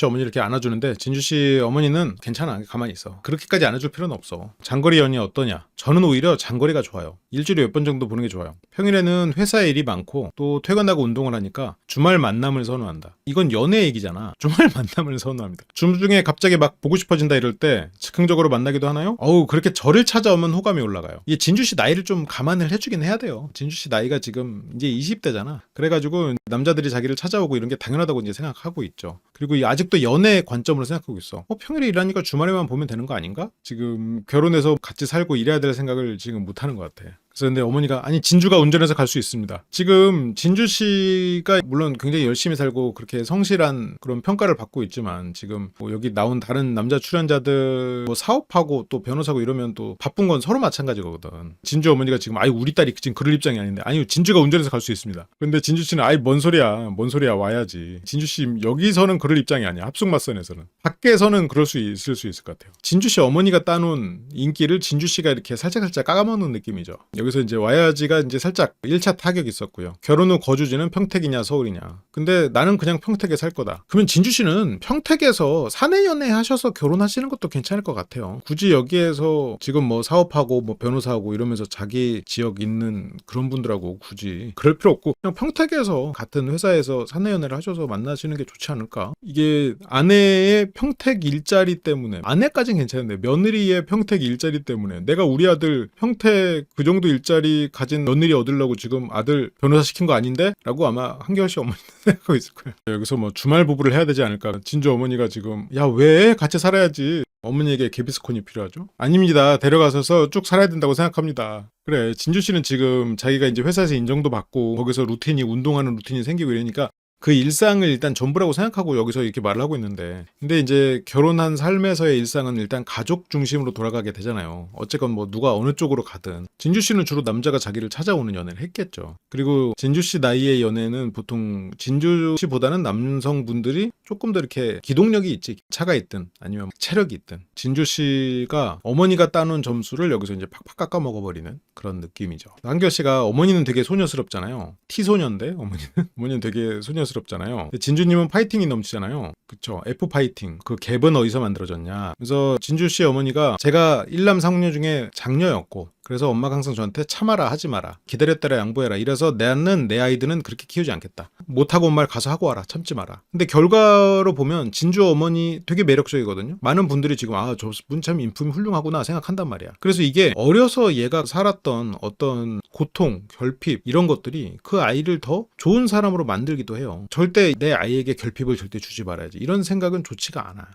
Speaker 1: 어머니를 이렇게 안아주는데 진주 씨 어머니는 괜찮아. 가만히 있어. 그렇게까지 안아줄 필요는 없어. 장거리 연애 어떠냐? 저는 오히려 장거리가 좋아요. 일주일에 몇 번 정도 보는 게 좋아요. 평일에는 회사에 일이 많고 또 퇴근하고 운동을 하니까 주말 만남을 선호한다. 이건 연애 얘기잖아. 주말 만남을 선호합니다. 중에 갑자기 막 보고 싶어진다 이럴 때 즉흥적으로 만나기도 하나요? 그렇게 저를 찾아오면 호감이 올라가요. 이 진주 씨 나이를 좀 감안을 해주긴 해야 돼요. 진주 씨 나이가 지금 이제 20대잖아. 그래가지고 남자들이 자기를 찾아오고 이런 게 당연하다고 이제 생각하고 있죠. 그리고 아직도 연애 관점으로 생각하고 있어. 평일에 일하니까 주말에만 보면 되는 거 아닌가? 지금 결혼해서 같이 살고 일해야 될 생각을 지금 못 하는 것 같아. 그래서 근데 어머니가 아니 진주가 운전해서 갈 수 있습니다. 지금 진주 씨가 물론 굉장히 열심히 살고 그렇게 성실한 그런 평가를 받고 있지만 지금 뭐 여기 나온 다른 남자 출연자들 뭐 사업하고 또 변호사고 이러면 또 바쁜 건 서로 마찬가지거든. 진주 어머니가 지금 아이 우리 딸이 지금 그럴 입장이 아닌데 아니 진주가 운전해서 갈 수 있습니다. 근데 진주 씨는 아이 뭔 소리야 와야지. 진주 씨 여기서는 그럴 입장이 아니야. 합숙맞선에서는. 밖에서는 그럴 수 있을 것 같아요. 진주 씨 어머니가 따놓은 인기를 진주 씨가 이렇게 살짝 까먹는 느낌이죠. 여기서 이제 와야지가 이제 살짝 1차 타격이 있었고요. 결혼 후 거주지는 평택이냐 서울이냐. 근데 나는 그냥 평택에 살 거다. 그러면 진주 씨는 평택에서 사내 연애 하셔서 결혼하시는 것도 괜찮을 것 같아요. 굳이 여기에서 지금 뭐 사업하고 뭐 변호사하고 이러면서 자기 지역 있는 그런 분들하고 굳이 그럴 필요 없고 그냥 평택에서 같은 회사에서 사내 연애를 하셔서 만나시는 게 좋지 않을까? 이게 아내의 평택 일자리 때문에 아내까지는 괜찮은데 며느리의 평택 일자리 때문에 내가 우리 아들 평택 그 정도 일자리 가진 며느리 얻으려고 지금 아들 변호사 시킨 거 아닌데? 라고 아마 한결 씨 어머니는 생각하고 있을 거예요. 여기서 뭐 주말 부부를 해야 되지 않을까? 진주 어머니가 지금 야 왜 같이 살아야지. 어머니에게 개비스콘이 필요하죠? 아닙니다. 데려가서 쭉 살아야 된다고 생각합니다. 그래 진주 씨는 지금 자기가 이제 회사에서 인정도 받고 거기서 루틴이 운동하는 루틴이 생기고 이러니까 그 일상을 일단 전부라고 생각하고 여기서 이렇게 말을 하고 있는데 근데 이제 결혼한 삶에서의 일상은 일단 가족 중심으로 돌아가게 되잖아요. 어쨌건 뭐 누가 어느 쪽으로 가든 진주 씨는 주로 남자가 자기를 찾아오는 연애를 했겠죠. 그리고 진주 씨 나이의 연애는 보통 진주 씨보다는 남성분들이 조금 더 이렇게 기동력이 있지 차가 있든 아니면 체력이 있든 진주 씨가 어머니가 따놓은 점수를 여기서 이제 팍팍 깎아 먹어버리는 그런 느낌이죠. 한결 씨가 어머니는 되게 소녀스럽잖아요. T소녀인데 어머니는 되게 소녀스럽잖아요. 진주님은 파이팅이 넘치잖아요. 그쵸? F 파이팅. 그 갭은 어디서 만들어졌냐. 그래서 진주 씨 어머니가 제가 일남 상녀 중에 장녀였고 그래서 엄마가 항상 저한테 참아라 하지 마라 기다렸다라 양보해라 이래서 나는 내 아이들은 그렇게 키우지 않겠다. 못하고 온 말 가서 하고 와라 참지 마라. 근데 결과로 보면 진주 어머니 되게 매력적이거든요. 많은 분들이 지금 아 저분 참 인품이 훌륭하구나 생각한단 말이야. 그래서 이게 어려서 얘가 살았던 어떤 고통, 결핍 이런 것들이 그 아이를 더 좋은 사람으로 만들기도 해요. 절대 내 아이에게 결핍을 절대 주지 말아야지 이런 생각은 좋지가 않아.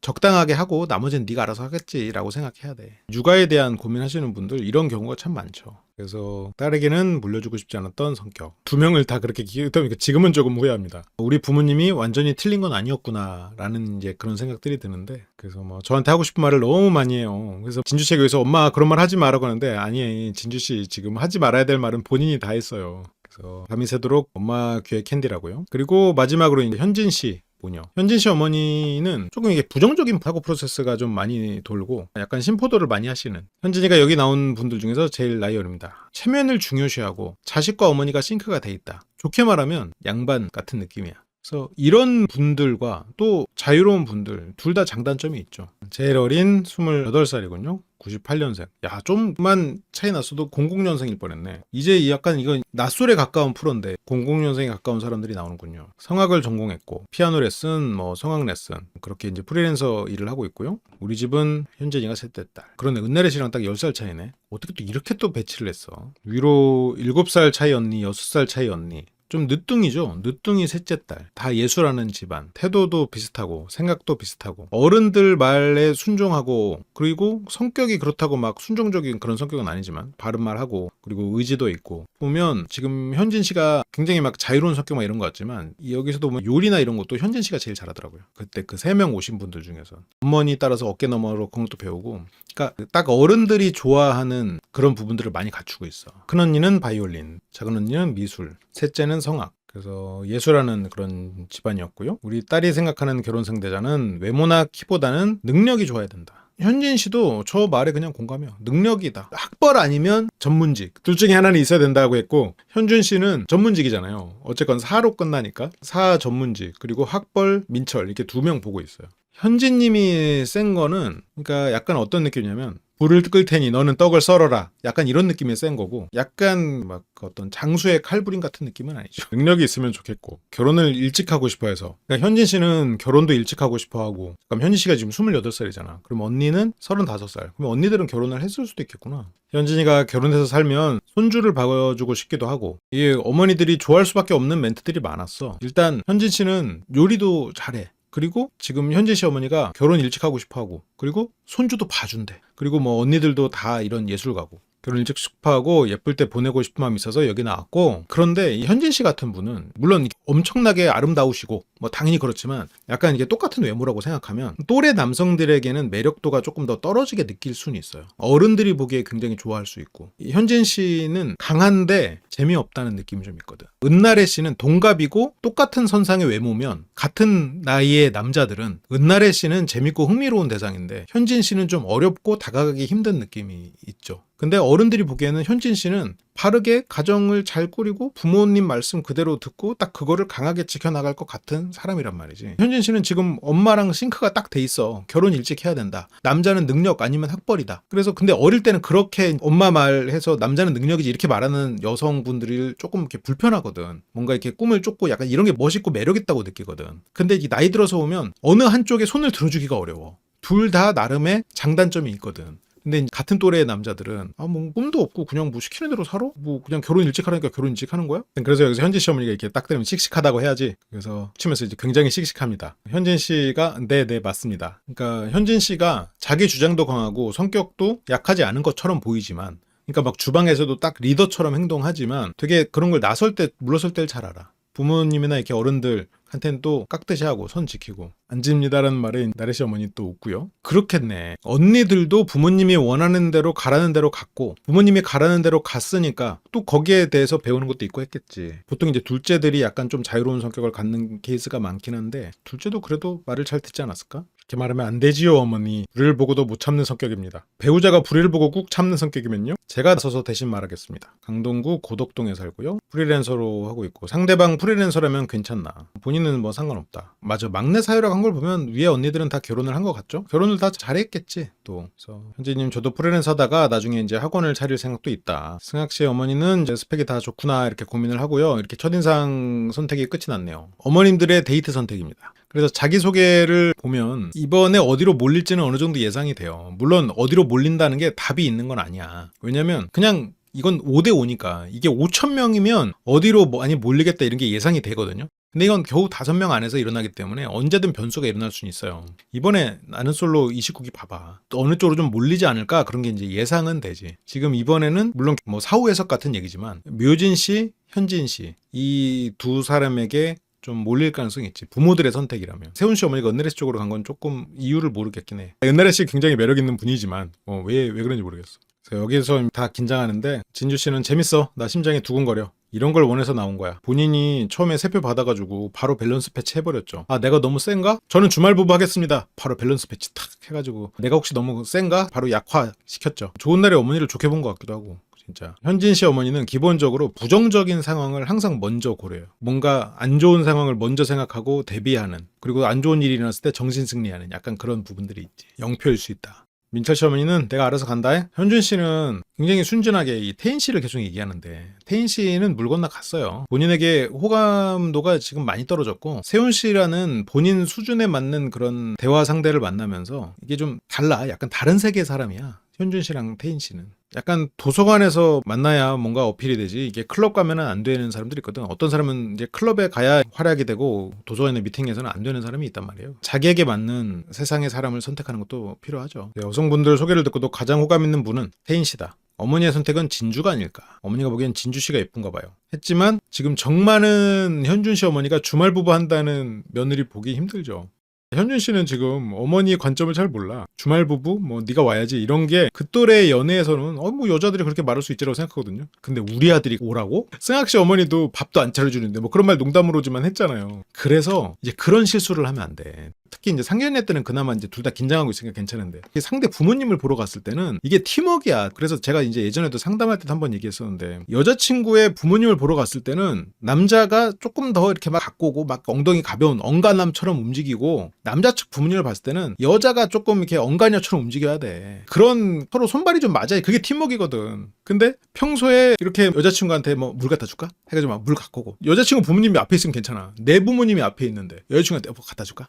Speaker 1: 적당하게 하고 나머지는 네가 알아서 하겠지라고 생각해야 돼. 육아에 대한 고민하시는 분들 이런 경우가 참 많죠. 그래서 딸에게는 물려주고 싶지 않았던 성격. 두 명을 다 그렇게 키우니까 지금은 조금 후회합니다. 우리 부모님이 완전히 틀린 건 아니었구나 라는 이제 그런 생각들이 드는데 그래서 뭐 저한테 하고 싶은 말을 너무 많이 해요. 그래서 진주 씨가 여기서 엄마 그런 말 하지 마라고 하는데 아니 진주 씨 지금 하지 말아야 될 말은 본인이 다 했어요. 그래서 밤이 새도록 엄마 귀에 캔디라고요. 그리고 마지막으로 이제 현진 씨 모녀. 현진 씨 어머니는 조금 이게 부정적인 사고 프로세스가 좀 많이 돌고 약간 심포도를 많이 하시는 현진이가 여기 나온 분들 중에서 제일 나이 어립니다. 체면을 중요시하고 자식과 어머니가 싱크가 돼 있다. 좋게 말하면 양반 같은 느낌이야. 그래서 이런 분들과 또 자유로운 분들 둘 다 장단점이 있죠. 제일 어린 28살이군요. 98년생. 야, 좀만 차이 났어도 00년생일 뻔했네. 이제 약간 이건 낯설에 가까운 프로인데 00년생에 가까운 사람들이 나오는군요. 성악을 전공했고 피아노 레슨, 뭐 성악 레슨 그렇게 이제 프리랜서 일을 하고 있고요. 우리 집은 현진이가 셋째 딸. 그러네 은나래 씨랑 딱 10살 차이네. 어떻게 또 이렇게 또 배치를 했어. 위로 7살 차이 언니, 6살 차이 언니. 좀 늦둥이죠. 늦둥이 셋째 딸. 다 예술하는 집안. 태도도 비슷하고 생각도 비슷하고 어른들 말에 순종하고 그리고 성격이 그렇다고 막 순종적인 그런 성격은 아니지만 바른 말하고 그리고 의지도 있고 보면 지금 현진 씨가 굉장히 막 자유로운 성격 막 이런 것 같지만 여기서도 보면 요리나 이런 것도 현진 씨가 제일 잘하더라고요. 그때 그 3명 오신 분들 중에서 어머니 따라서 어깨 너머로 그런 것도 배우고 그러니까 딱 어른들이 좋아하는 그런 부분들을 많이 갖추고 있어. 큰 언니는 바이올린, 작은 언니는 미술, 셋째는 성악. 그래서 예술하는 그런 집안이었고요. 우리 딸이 생각하는 결혼 상대자는 외모나 키보다는 능력이 좋아야 된다. 현진 씨도 저 말에 그냥 공감해요. 능력이다. 학벌 아니면 전문직. 둘 중에 하나는 있어야 된다고 했고 현준 씨는 전문직이잖아요. 어쨌건 사로 끝나니까 사 전문직 그리고 학벌 민철 이렇게 2명 보고 있어요. 현진 님이 센 거는 그러니까 약간 어떤 느낌이냐면 불을 끌 테니 너는 떡을 썰어라. 약간 이런 느낌의 센 거고 약간 막 어떤 장수의 칼부림 같은 느낌은 아니죠. 능력이 있으면 좋겠고 결혼을 일찍 하고 싶어 해서 그러니까 현진 씨는 결혼도 일찍 하고 싶어 하고 그럼 현진 씨가 지금 28살이잖아. 그럼 언니는 35살. 그럼 언니들은 결혼을 했을 수도 있겠구나. 현진이가 결혼해서 살면 손주를 봐주고 싶기도 하고 이게 어머니들이 좋아할 수밖에 없는 멘트들이 많았어. 일단 현진 씨는 요리도 잘해. 그리고 지금 현진 씨 어머니가 결혼 일찍 하고 싶어 하고 그리고 손주도 봐준대. 그리고 뭐 언니들도 다 이런 예술가고 결혼 일찍 축하하고 예쁠 때 보내고 싶은 마음이 있어서 여기 나왔고, 그런데 이 현진 씨 같은 분은 물론 엄청나게 아름다우시고 뭐 당연히 그렇지만 약간 이게 똑같은 외모라고 생각하면 또래 남성들에게는 매력도가 조금 더 떨어지게 느낄 수는 있어요. 어른들이 보기에 굉장히 좋아할 수 있고, 이 현진 씨는 강한데 재미없다는 느낌이 좀 있거든. 은나래 씨는 동갑이고 똑같은 선상의 외모면 같은 나이의 남자들은 은나래 씨는 재밌고 흥미로운 대상인데 현진 씨는 좀 어렵고 다가가기 힘든 느낌이 있죠. 근데 어른들이 보기에는 현진 씨는 바르게 가정을 잘 꾸리고 부모님 말씀 그대로 듣고 딱 그거를 강하게 지켜나갈 것 같은 사람이란 말이지. 현진 씨는 지금 엄마랑 싱크가 딱 돼 있어. 결혼 일찍 해야 된다. 남자는 능력 아니면 학벌이다. 그래서 근데 어릴 때는 그렇게 엄마 말해서 남자는 능력이지 이렇게 말하는 여성분들이 조금 이렇게 불편하거든. 뭔가 이렇게 꿈을 쫓고 약간 이런 게 멋있고 매력있다고 느끼거든. 근데 이 나이 들어서 오면 어느 한쪽에 손을 들어주기가 어려워. 둘 다 나름의 장단점이 있거든. 근데 같은 또래의 남자들은 뭐 꿈도 없고 그냥 뭐 시키는 대로 살아? 뭐 그냥 결혼 일찍 하라니까 결혼 일찍 하는 거야? 그래서 여기서 현진 씨 어머니가 이렇게 딱 들으면 씩씩하다고 해야지. 그래서 치면서 이제 굉장히 씩씩합니다. 현진 씨가 네 맞습니다. 그러니까 현진 씨가 자기 주장도 강하고 성격도 약하지 않은 것처럼 보이지만, 그러니까 막 주방에서도 딱 리더처럼 행동하지만 되게 그런 걸 나설 때 물러설 때를 잘 알아. 부모님이나 이렇게 어른들한테는 또 깍듯이 하고 선 지키고. 안집니다라는 말에 나래씨 어머니 또 웃고요. 그렇겠네. 언니들도 부모님이 원하는 대로 가라는 대로 갔고 부모님이 가라는 대로 갔으니까 또 거기에 대해서 배우는 것도 있고 했겠지. 보통 이제 둘째들이 약간 좀 자유로운 성격을 갖는 케이스가 많긴 한데 둘째도 그래도 말을 잘 듣지 않았을까? 이렇게 말하면 안 되지요 어머니. 불의를 보고도 못 참는 성격입니다. 배우자가 불의를 보고 꾹 참는 성격이면요? 제가 나서서 대신 말하겠습니다. 강동구 고덕동에 살고요. 프리랜서로 하고 있고 상대방 프리랜서라면 괜찮나. 본인은 뭐 상관없다. 맞아. 막내 사유라고 한 걸 보면 위에 언니들은 다 결혼을 한 것 같죠? 결혼을 다 잘했겠지 또. 그래서 현지님 저도 프리랜서 하다가 나중에 이제 학원을 차릴 생각도 있다. 승학 씨의 어머니는 이제 스펙이 다 좋구나 이렇게 고민을 하고요. 이렇게 첫인상 선택이 끝이 났네요. 어머님들의 데이트 선택입니다. 그래서 자기소개를 보면 이번에 어디로 몰릴지는 어느 정도 예상이 돼요. 물론 어디로 몰린다는 게 답이 있는 건 아니야. 왜냐면 그냥 이건 5대5니까 이게 5,000명이면 어디로 많이 몰리겠다 이런 게 예상이 되거든요. 근데 이건 겨우 5명 안에서 일어나기 때문에 언제든 변수가 일어날 수는 있어요. 이번에 나는 솔로 29기 봐봐. 또 어느 쪽으로 좀 몰리지 않을까 그런 게 이제 예상은 되지. 지금 이번에는 물론 뭐 사후 해석 같은 얘기지만 묘진 씨, 현진 씨 이 두 사람에게 좀 몰릴 가능성이 있지. 부모들의 선택이라면. 세훈 씨 어머니가 은나래 씨 쪽으로 간 건 조금 이유를 모르겠긴 해. 은나래 씨 굉장히 매력 있는 분이지만 왜 그런지 모르겠어. 그래서 여기서 다 긴장하는데 진주 씨는 재밌어. 나 심장이 두근거려. 이런 걸 원해서 나온 거야. 본인이 처음에 세표 받아가지고 바로 밸런스 패치 해버렸죠. 내가 너무 센가? 저는 주말 부부 하겠습니다. 바로 밸런스 패치 탁 해가지고 내가 혹시 너무 센가? 바로 약화 시켰죠. 좋은 날에 어머니를 좋게 본 것 같기도 하고. 진짜. 현진 씨 어머니는 기본적으로 부정적인 상황을 항상 먼저 고려해요. 뭔가 안 좋은 상황을 먼저 생각하고 대비하는, 그리고 안 좋은 일이 일어났을 때 정신승리하는 약간 그런 부분들이 있지. 영표일 수 있다. 민철 씨 어머니는 내가 알아서 간다 해? 현준 씨는 굉장히 순진하게 이 태인 씨를 계속 얘기하는데 태인 씨는 물 건너 갔어요. 본인에게 호감도가 지금 많이 떨어졌고 세훈 씨라는 본인 수준에 맞는 그런 대화 상대를 만나면서 이게 좀 달라. 약간 다른 세계의 사람이야. 현준 씨랑 태인 씨는. 약간 도서관에서 만나야 뭔가 어필이 되지 이게 클럽 가면은 안 되는 사람들이 있거든. 어떤 사람은 이제 클럽에 가야 활약이 되고 도서관의 미팅에서는 안 되는 사람이 있단 말이에요. 자기에게 맞는 세상의 사람을 선택하는 것도 필요하죠. 여성분들 소개를 듣고도 가장 호감 있는 분은 태인 씨다. 어머니의 선택은 진주가 아닐까. 어머니가 보기엔 진주 씨가 예쁜가 봐요. 했지만 지금 정 많은 현준 씨 어머니가 주말 부부 한다는 며느리 보기 힘들죠. 현준 씨는 지금 어머니의 관점을 잘 몰라. 주말 부부? 뭐 네가 와야지 이런 게 그 또래 연애에서는 뭐 여자들이 그렇게 말할 수 있지라고 생각하거든요. 근데 우리 아들이 오라고? 승학 씨 어머니도 밥도 안 차려주는데 뭐 그런 말 농담으로지만 했잖아요. 그래서 이제 그런 실수를 하면 안 돼. 특히 이제 상견례 때는 그나마 이제 둘 다 긴장하고 있으니까 괜찮은데 상대 부모님을 보러 갔을 때는 이게 팀워크야. 그래서 제가 이제 예전에도 상담할 때도 한번 얘기했었는데 여자친구의 부모님을 보러 갔을 때는 남자가 조금 더 이렇게 막 갖고 오고 막 엉덩이 가벼운 엉간남처럼 움직이고 남자 측 부모님을 봤을 때는 여자가 조금 이렇게 엉간녀처럼 움직여야 돼. 그런 서로 손발이 좀 맞아야 그게 팀워크이거든. 근데 평소에 이렇게 여자친구한테 뭐 물 갖다 줄까? 해가지고 막 물 갖고 오고 여자친구 부모님이 앞에 있으면 괜찮아. 내 부모님이 앞에 있는데 여자친구한테 뭐 갖다 줄까?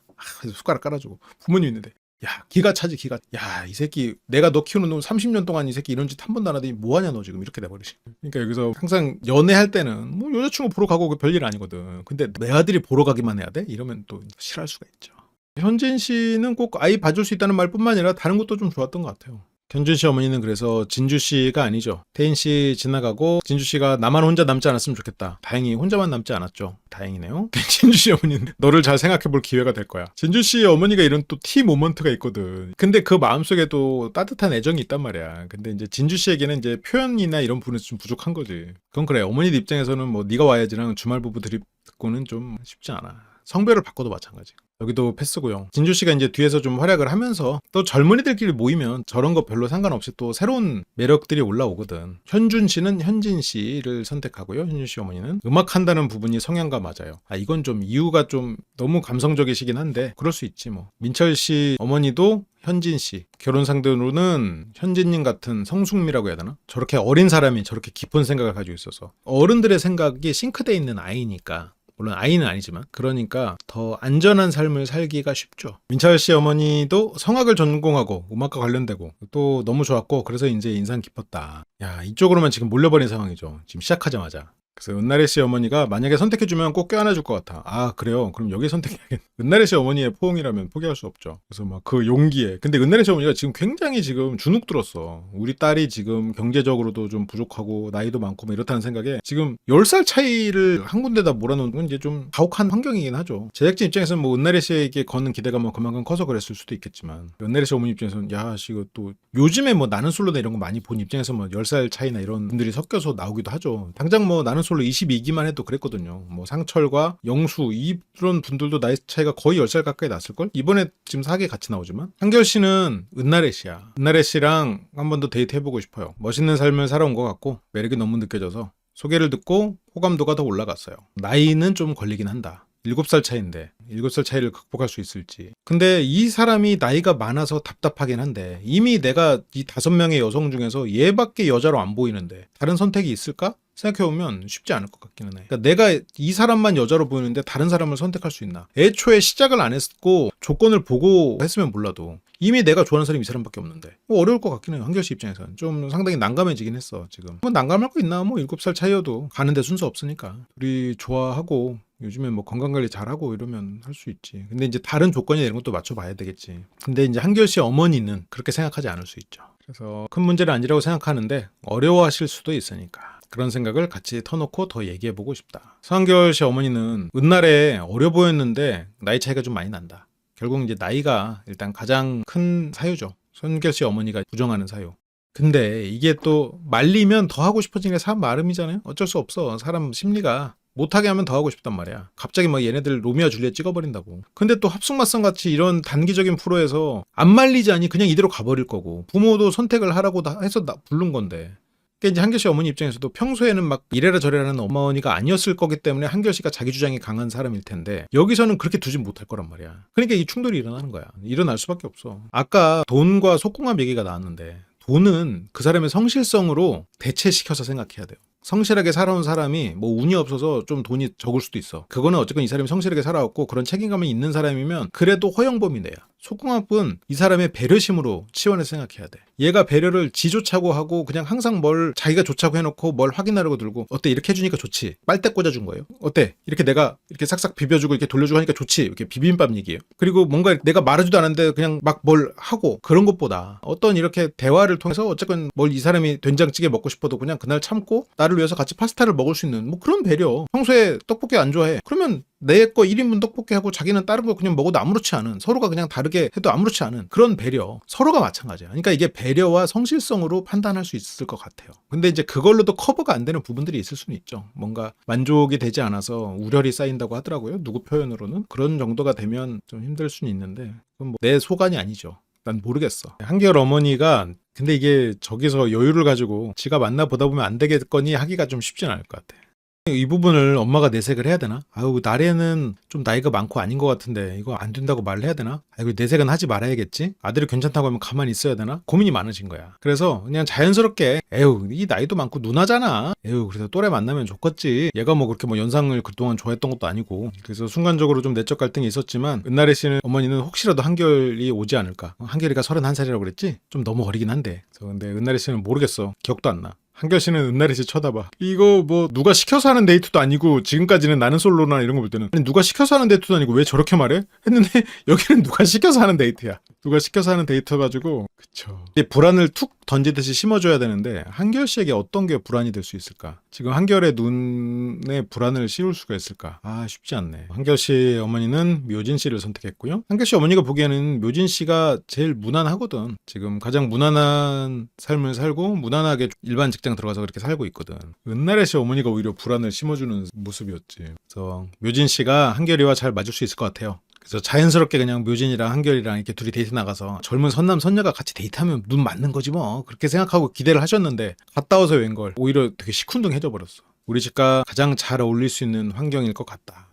Speaker 1: 숟가락 깔아주고 부모님 있는데 야 기가 차지 기가. 야 이 새끼 내가 너 키우는 놈 30년 동안 이 새끼 이런 짓 한 번도 안 하더니 뭐하냐 너 지금 이렇게 돼버리시. 그러니까 여기서 항상 연애할 때는 뭐 여자친구 보러 가고 별일 아니거든. 근데 내 아들이 보러 가기만 해야 돼? 이러면 또 싫어할 수가 있죠. 현진 씨는 꼭 아이 봐줄 수 있다는 말뿐만 아니라 다른 것도 좀 좋았던 것 같아요. 현준 씨 어머니는 그래서 진주 씨가 아니죠. 태인 씨 지나가고 진주 씨가 나만 혼자 남지 않았으면 좋겠다. 다행히 혼자만 남지 않았죠. 다행이네요. 진주 씨 어머니는 너를 잘 생각해 볼 기회가 될 거야. 진주 씨 어머니가 이런 또 티 모먼트가 있거든. 근데 그 마음속에 또 따뜻한 애정이 있단 말이야. 근데 이제 진주 씨에게는 이제 표현이나 이런 부분에서 좀 부족한 거지. 그건 그래. 어머니들 입장에서는 뭐 네가 와야지랑 주말 부부 드립 듣고는 좀 쉽지 않아. 성별을 바꿔도 마찬가지. 여기도 패스고요. 진주 씨가 이제 뒤에서 좀 활약을 하면서 또 젊은이들끼리 모이면 저런 거 별로 상관없이 또 새로운 매력들이 올라오거든. 현준 씨는 현진 씨를 선택하고요. 현준 씨 어머니는 음악한다는 부분이 성향과 맞아요. 이건 좀 이유가 좀 너무 감성적이시긴 한데 그럴 수 있지 뭐. 민철 씨 어머니도 현진 씨 결혼 상대로는 현진님 같은 성숙미라고 해야 되나? 저렇게 어린 사람이 저렇게 깊은 생각을 가지고 있어서 어른들의 생각이 싱크대에 있는 아이니까 물론 아이는 아니지만 그러니까 더 안전한 삶을 살기가 쉽죠. 민철 씨 어머니도 성악을 전공하고 음악과 관련되고 또 너무 좋았고 그래서 이제 인상 깊었다. 야 이쪽으로만 지금 몰려버린 상황이죠. 지금 시작하자마자. 그래서 은나래 씨 어머니가 만약에 선택해주면 꼭 껴안아줄 것 같아. 그래요? 그럼 여기 선택해야겠네. 은나래 씨 어머니의 포옹이라면 포기할 수 없죠. 그래서 막 그 용기에. 근데 은나래 씨 어머니가 지금 굉장히 지금 주눅 들었어. 우리 딸이 지금 경제적으로도 좀 부족하고 나이도 많고 뭐 이렇다는 생각에 지금 10살 차이를 한 군데다 몰아놓는 건 이제 좀 가혹한 환경이긴 하죠. 제작진 입장에서는 뭐 은나래 씨에게 거는 기대감은 그만큼 커서 그랬을 수도 있겠지만 은나래 씨 어머니 입장에서는 야, 씨 이거 또 요즘에 뭐 나는 솔로나 이런 거 많이 본 입장에서 뭐 10살 차이나 이런 분들이 섞여서 나오기도 하죠. 당장 뭐 나는 솔로 22기만 해도 그랬거든요. 뭐 상철과 영수 이런 분들도 나이 차이가 거의 10살 가까이 났을걸? 이번에 지금 4개 같이 나오지만 한결 씨는 은나래 씨야. 은나래 씨랑 한 번 더 데이트 해보고 싶어요. 멋있는 삶을 살아온 것 같고 매력이 너무 느껴져서 소개를 듣고 호감도가 더 올라갔어요. 나이는 좀 걸리긴 한다. 7살 차이인데 7살 차이를 극복할 수 있을지. 근데 이 사람이 나이가 많아서 답답하긴 한데 이미 내가 이 5명의 여성 중에서 얘밖에 여자로 안 보이는데 다른 선택이 있을까? 생각해보면 쉽지 않을 것 같기는 해. 그러니까 내가 이 사람만 여자로 보이는데 다른 사람을 선택할 수 있나? 애초에 시작을 안 했고 조건을 보고 했으면 몰라도 이미 내가 좋아하는 사람이 이 사람밖에 없는데 어려울 것 같긴 해요. 한결 씨 입장에서는 좀 상당히 난감해지긴 했어. 지금 뭐 난감할 거 있나? 뭐 7살 차이여도 가는데 순서 없으니까 우리 좋아하고 요즘에 뭐 건강관리 잘하고 이러면 할 수 있지. 근데 이제 다른 조건이나 이런 것도 맞춰봐야 되겠지. 근데 이제 한결 씨 어머니는 그렇게 생각하지 않을 수 있죠. 그래서 큰 문제는 아니라고 생각하는데 어려워하실 수도 있으니까 그런 생각을 같이 터놓고 더 얘기해보고 싶다. 서한결 씨 어머니는 은날에 어려 보였는데 나이 차이가 좀 많이 난다. 결국 이제 나이가 일단 가장 큰 사유죠. 서한결 씨 어머니가 부정하는 사유. 근데 이게 또 말리면 더 하고 싶어지는 게 사람 마음이잖아요. 어쩔 수 없어. 사람 심리가 못하게 하면 더 하고 싶단 말이야. 갑자기 막 얘네들 로미오 줄리엣 찍어버린다고. 근데 또 합숙맞성 같이 이런 단기적인 프로에서 안 말리지 않니 그냥 이대로 가버릴 거고 부모도 선택을 하라고 해서 부른 건데. 그러니까 이제 한결 씨 어머니 입장에서도 평소에는 막 이래라 저래라 하는 어머니가 아니었을 거기 때문에 한결 씨가 자기 주장이 강한 사람일 텐데 여기서는 그렇게 두진 못할 거란 말이야. 그러니까 이 충돌이 일어나는 거야. 일어날 수밖에 없어. 아까 돈과 속궁합 얘기가 나왔는데 돈은 그 사람의 성실성으로 대체시켜서 생각해야 돼요. 성실하게 살아온 사람이 뭐 운이 없어서 좀 돈이 적을 수도 있어. 그거는 어쨌건 이 사람이 성실하게 살아왔고 그런 책임감이 있는 사람이면 그래도 허용범위내야. 속궁합은 이 사람의 배려심으로 치원해서 생각해야 돼. 얘가 배려를 지조차고 하고 그냥 항상 뭘 자기가 좋자고 해놓고 뭘 확인하려고 들고 어때 이렇게 해주니까 좋지. 빨대 꽂아준 거예요. 어때 이렇게 내가 이렇게 싹싹 비벼주고 이렇게 돌려주고 하니까 좋지. 이렇게 비빔밥 얘기예요. 그리고 뭔가 내가 말하지도 않았는데 그냥 막 뭘 하고 그런 것보다 어떤 이렇게 대화를 통해서 어쨌건 뭘 이 사람이 된장찌개 먹고 싶어도 그냥 그날 참고 나를 위해서 같이 파스타를 먹을 수 있는 뭐 그런 배려. 평소에 떡볶이 안 좋아해. 그러면 내 거 1인분 떡볶이 하고 자기는 다른 거 그냥 먹어도 아무렇지 않은 서로가 그냥 다르게 해도 아무렇지 않은 그런 배려. 서로가 마찬가지야. 그러니까 이게 배려와 성실성으로 판단할 수 있을 것 같아요. 근데 이제 그걸로도 커버가 안 되는 부분들이 있을 수는 있죠. 뭔가 만족이 되지 않아서 우열이 쌓인다고 하더라고요. 누구 표현으로는. 그런 정도가 되면 좀 힘들 수는 있는데 그건 뭐 내 소관이 아니죠. 난 모르겠어. 한결 어머니가 근데 이게 저기서 여유를 가지고 지가 만나보다 보면 안 되겠거니 하기가 좀 쉽진 않을 것 같아. 이 부분을 엄마가 내색을 해야 되나? 아유 나래는 좀 나이가 많고 아닌 것 같은데 이거 안 된다고 말을 해야 되나? 아이고 내색은 하지 말아야겠지? 아들이 괜찮다고 하면 가만히 있어야 되나? 고민이 많으신 거야. 그래서 그냥 자연스럽게 에휴 이 나이도 많고 누나잖아. 에휴 그래서 또래 만나면 좋겠지. 얘가 뭐 그렇게 뭐 연상을 그동안 좋아했던 것도 아니고 그래서 순간적으로 좀 내적 갈등이 있었지만 은나래 씨는 어머니는 혹시라도 한결이 오지 않을까? 한결이가 31살이라고 그랬지? 좀 너무 어리긴 한데 그래서 근데 은나래 씨는 모르겠어. 기억도 안 나. 한결 씨는 은나래 씨 쳐다봐. 이거 뭐 누가 시켜서 하는 데이트도 아니고 지금까지는 나는 솔로나 이런 거 볼 때는 아니 누가 시켜서 하는 데이트도 아니고 왜 저렇게 말해? 했는데 여기는 누가 시켜서 하는 데이트야. 누가 시켜서 하는 데이트여가지고 그쵸. 이제 불안을 툭 던지듯이 심어줘야 되는데 한결 씨에게 어떤 게 불안이 될 수 있을까? 지금 한결의 눈에 불안을 씌울 수가 있을까? 아 쉽지 않네. 한결 씨 어머니는 묘진 씨를 선택했고요. 한결 씨 어머니가 보기에는 묘진 씨가 제일 무난하거든. 지금 가장 무난한 삶을 살고 무난하게 일반 직장 들어가서 그렇게 살고 있거든. 은나래 씨 어머니가 오히려 불안을 심어주는 모습이었지. 그래서 묘진 씨가 한결이와 잘 맞을 수 있을 것 같아요. 그래서 자연스럽게 그냥 묘진이랑 한결이랑 이렇게 둘이 데이트 나가서 젊은 선남 선녀가 같이 데이트하면 눈 맞는 거지 뭐 그렇게 생각하고 기대를 하셨는데 갔다 와서 웬걸 오히려 되게 시큰둥해져 버렸어. 우리 집과 가장 잘 어울릴 수 있는 환경일 것 같다.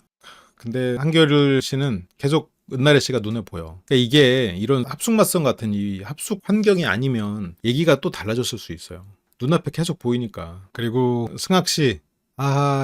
Speaker 1: 근데 한결 씨는 계속 은나래 씨가 눈에 보여. 그러니까 이게 이런 합숙맞성 같은 이 합숙 환경이 아니면 얘기가 또 달라졌을 수 있어요. 눈앞에 계속 보이니까. 그리고 승학 씨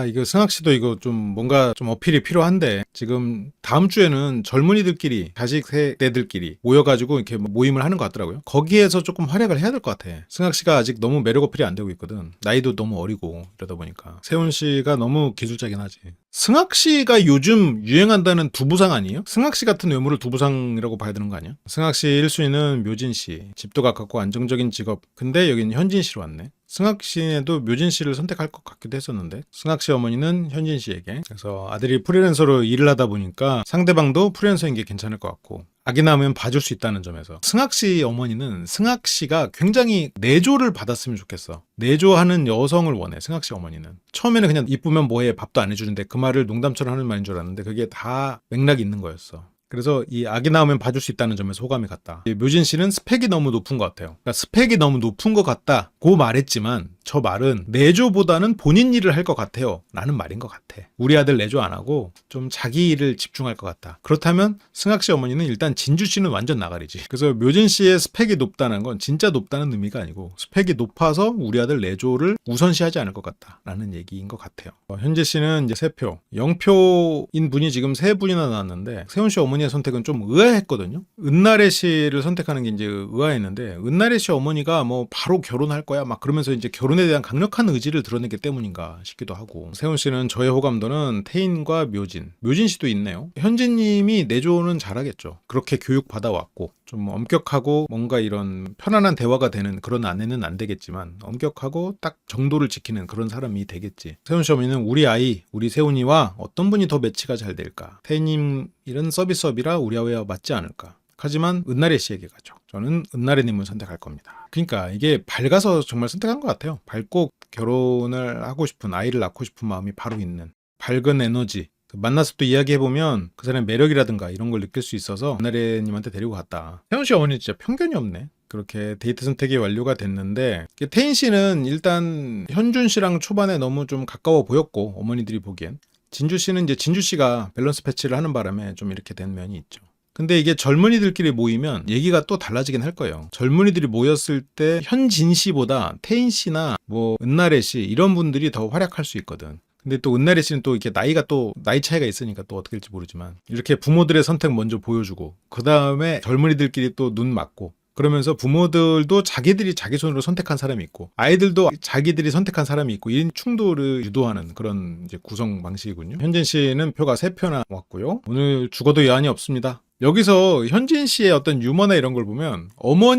Speaker 1: 이거 승학 씨도 이거 좀 뭔가 좀 어필이 필요한데 지금 다음 주에는 젊은이들끼리 자식 세대들끼리 모여가지고 이렇게 모임을 하는 것 같더라고요. 거기에서 조금 활약을 해야 될 것 같아. 승학 씨가 아직 너무 매력 어필이 안 되고 있거든. 나이도 너무 어리고 이러다 보니까 세훈 씨가 너무 기술자긴 하지. 승학 씨가 요즘 유행한다는 두부상 아니에요? 승학 씨 같은 외모를 두부상이라고 봐야 되는 거 아니야? 승학 씨 1순위는 묘진 씨. 집도 가깝고 안정적인 직업. 근데 여기는 현진 씨로 왔네. 승학 씨에도 묘진 씨를 선택할 것 같기도 했었는데 승학 씨 어머니는 현진 씨에게. 그래서 아들이 프리랜서로 일을 하다 보니까 상대방도 프리랜서인 게 괜찮을 것 같고 아기 낳으면 봐줄 수 있다는 점에서 승학 씨 어머니는 승학 씨가 굉장히 내조를 받았으면 좋겠어. 내조하는 여성을 원해. 승학 씨 어머니는 처음에는 그냥 이쁘면 뭐해 밥도 안 해주는데 그 말을 농담처럼 하는 말인 줄 알았는데 그게 다 맥락이 있는 거였어. 그래서 이 아기 낳으면 봐줄 수 있다는 점에서 호감이 갔다. 묘진 씨는 스펙이 너무 높은 것 같아요. 그러니까 스펙이 너무 높은 것 같다고 말했지만 저 말은 내조보다는 본인 일을 할 것 같아요 라는 말인 것 같아. 우리 아들 내조 안 하고 좀 자기 일을 집중할 것 같다. 그렇다면 승학 씨 어머니는 일단 진주 씨는 완전 나가리지. 그래서 묘진 씨의 스펙이 높다는 건 진짜 높다는 의미가 아니고 스펙이 높아서 우리 아들 내조를 우선시하지 않을 것 같다 라는 얘기인 것 같아요. 현재 씨는 이제 3표 0표인 분이 지금 3분이나 나왔는데 세훈 씨 어머니의 선택은 좀 의아했거든요. 은나래 씨를 선택하는 게 이제 의아했는데 은나래 씨 어머니가 뭐 바로 결혼할 거야 막 그러면서 이제 결혼에 대한 강력한 의지를 드러내기 때문인가 싶기도 하고 세훈 씨는 저의 호감도는 태인과 묘진 씨도 있네요. 현진 님이 내조는 잘하겠죠. 그렇게 교육 받아왔고 좀 엄격하고 뭔가 이런 편안한 대화가 되는 그런 아내는 안 되겠지만 엄격하고 딱 정도를 지키는 그런 사람이 되겠지. 세훈 씨 어머니는 우리 아이 우리 세훈이와 어떤 분이 더 매치가 잘 될까. 태인님 이런 서비스업이라 우리 아이와 맞지 않을까. 하지만 은나래 씨에게 가죠. 저는 은나래님을 선택할 겁니다. 그러니까 이게 밝아서 정말 선택한 것 같아요. 밝고 결혼을 하고 싶은 아이를 낳고 싶은 마음이 바로 있는 밝은 에너지. 만나서 또 이야기해보면 그 사람의 매력이라든가 이런 걸 느낄 수 있어서 은나래님한테 데리고 갔다. 태훈 씨 어머니 진짜 편견이 없네. 그렇게 데이트 선택이 완료가 됐는데 태인 씨는 일단 현준 씨랑 초반에 너무 좀 가까워 보였고 어머니들이 보기엔 진주 씨는 이제 진주 씨가 밸런스 패치를 하는 바람에 좀 이렇게 된 면이 있죠. 근데 이게 젊은이들끼리 모이면 얘기가 또 달라지긴 할 거예요. 젊은이들이 모였을 때 현진 씨보다 태인 씨나 뭐 은나래 씨 이런 분들이 더 활약할 수 있거든. 근데 또 은나래 씨는 또 이렇게 나이 차이가 있으니까 또 어떻게 될지 모르지만 이렇게 부모들의 선택 먼저 보여주고 그 다음에 젊은이들끼리 또 눈 맞고 그러면서 부모들도 자기들이 자기 손으로 선택한 사람이 있고 아이들도 자기들이 선택한 사람이 있고 이런 충돌을 유도하는 그런 이제 구성 방식이군요. 현진 씨는 표가 3표나 왔고요. 오늘 죽어도 여한이 없습니다. 여기서 현진 씨의 어떤 유머나 이런 걸 보면